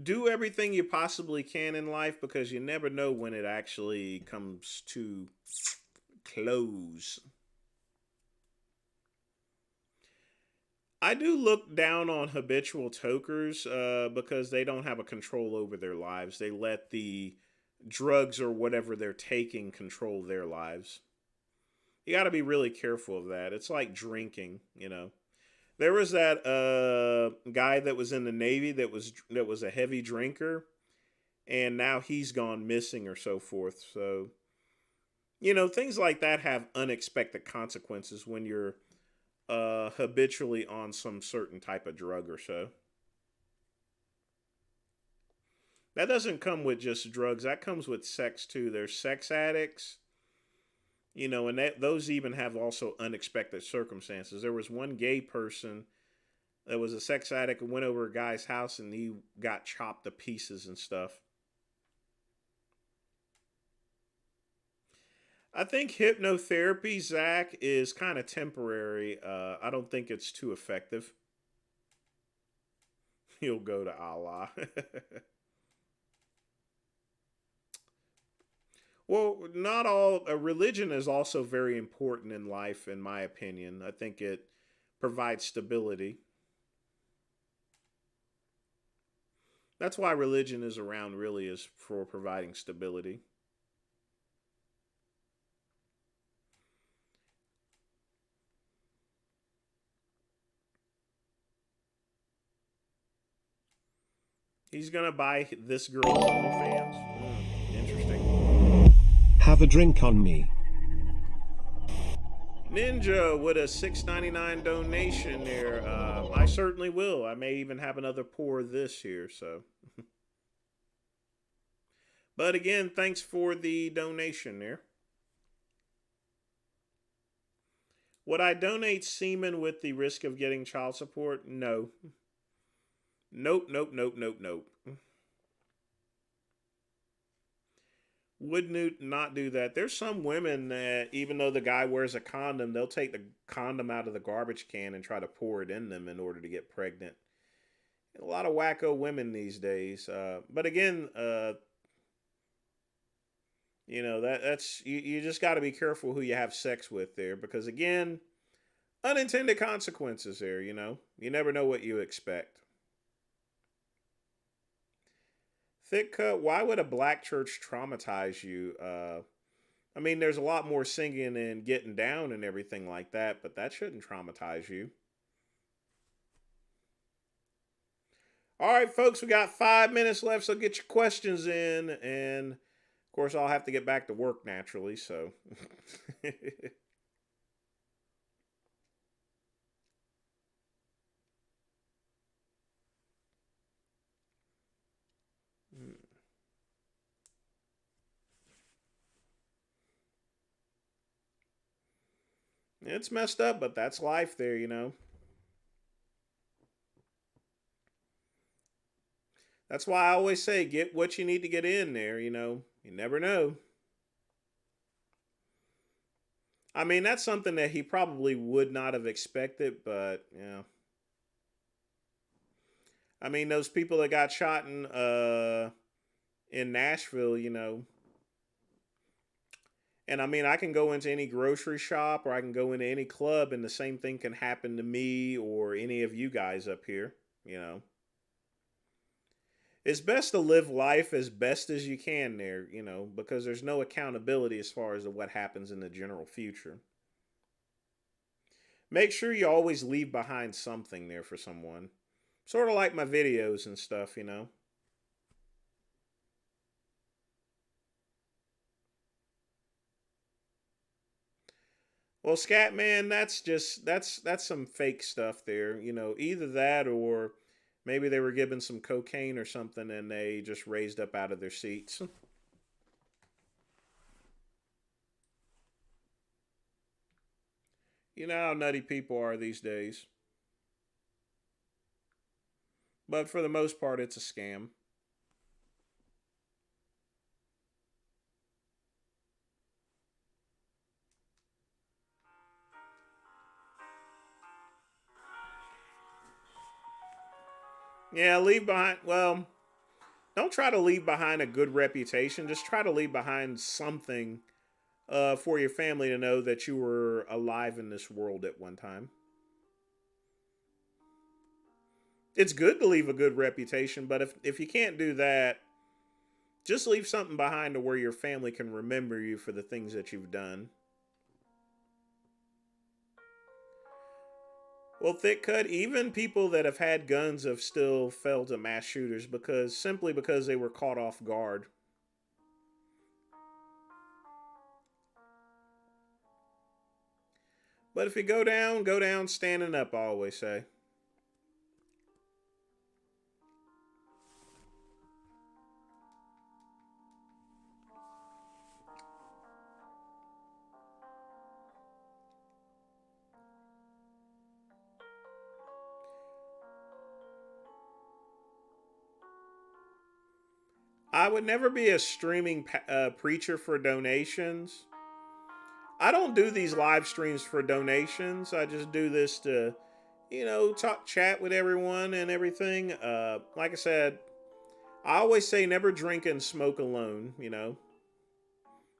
do everything you possibly can in life because you never know when it actually comes to close. I do look down on habitual tokers because they don't have a control over their lives. They let the drugs or whatever they're taking control their lives. You got to be really careful of that. It's like drinking. There was that guy that was in the Navy that was a heavy drinker, and now he's gone missing or so forth. So, things like that have unexpected consequences when you're habitually on some certain type of drug or so. That doesn't come with just drugs. That comes with sex too. There's sex addicts. And those even have also unexpected circumstances. There was one gay person that was a sex addict and went over a guy's house and he got chopped to pieces and stuff. I think hypnotherapy, Zach, is kind of temporary. I don't think it's too effective. You'll go to Allah. Well, not all. Religion is also very important in life, in my opinion. I think it provides stability. That's why religion is around, really, is for providing stability. He's gonna buy this girl's OnlyFans. Interesting. Have a drink on me. Ninja with a $6.99 donation there. I certainly will. I may even have another pour of this here. So, but again, thanks for the donation there. Would I donate semen with the risk of getting child support? No. Nope. Would not do that. There's some women that, even though the guy wears a condom, they'll take the condom out of the garbage can and try to pour it in them in order to get pregnant. A lot of wacko women these days. But again, that's you just got to be careful who you have sex with there, because again, unintended consequences there. You never know what you expect. Thick cut. Why would a black church traumatize you? I mean, there's a lot more singing and getting down and everything like that, but that shouldn't traumatize you. All right, folks, we got 5 minutes left, so get your questions in. And, of course, I'll have to get back to work naturally, so. It's messed up, but that's life there. That's why I always say get what you need to get in there. You never know. I mean, that's something that he probably would not have expected, but, I mean, those people that got shot in Nashville. And I mean, I can go into any grocery shop or I can go into any club and the same thing can happen to me or any of you guys up here. It's best to live life as best as you can there, because there's no accountability as far as to what happens in the general future. Make sure you always leave behind something there for someone. Sort of like my videos and stuff. Well, Scatman, that's some fake stuff there. Either that or maybe they were given some cocaine or something and they just raised up out of their seats. You know how nutty people are these days. But for the most part, it's a scam. Yeah, don't try to leave behind a good reputation. Just try to leave behind something for your family to know that you were alive in this world at one time. It's good to leave a good reputation, but if you can't do that, just leave something behind to where your family can remember you for the things that you've done. Well, thick cut, even people that have had guns have still fell to mass shooters simply because they were caught off guard. But if you go down standing up, I always say. I would never be a streaming preacher for donations. I don't do these live streams for donations. I just do this to, chat with everyone and everything. Like I said, I always say never drink and smoke alone.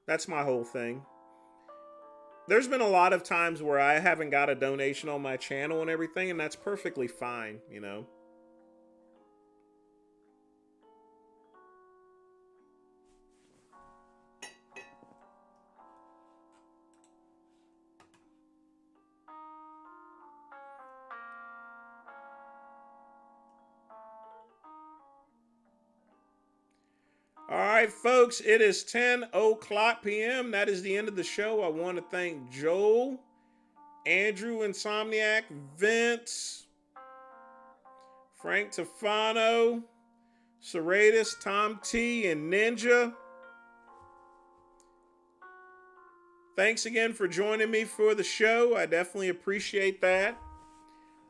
That's my whole thing. There's been a lot of times where I haven't got a donation on my channel and everything, and that's perfectly fine. All right, folks, it is 10 o'clock p.m. That is the end of the show. I want to thank Joel, Andrew Insomniac, Vince, Frank Tefano, Serratus, Tom T, and Ninja. Thanks again for joining me for the show. I definitely appreciate that.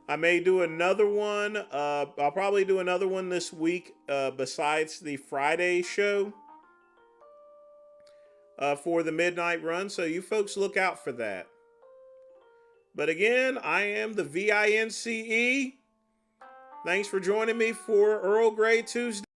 I may do another one. I'll probably do another one this week besides the Friday show. for the midnight run. So you folks look out for that. But again, I am the VINCE. Thanks for joining me for Earl Grey Tuesday.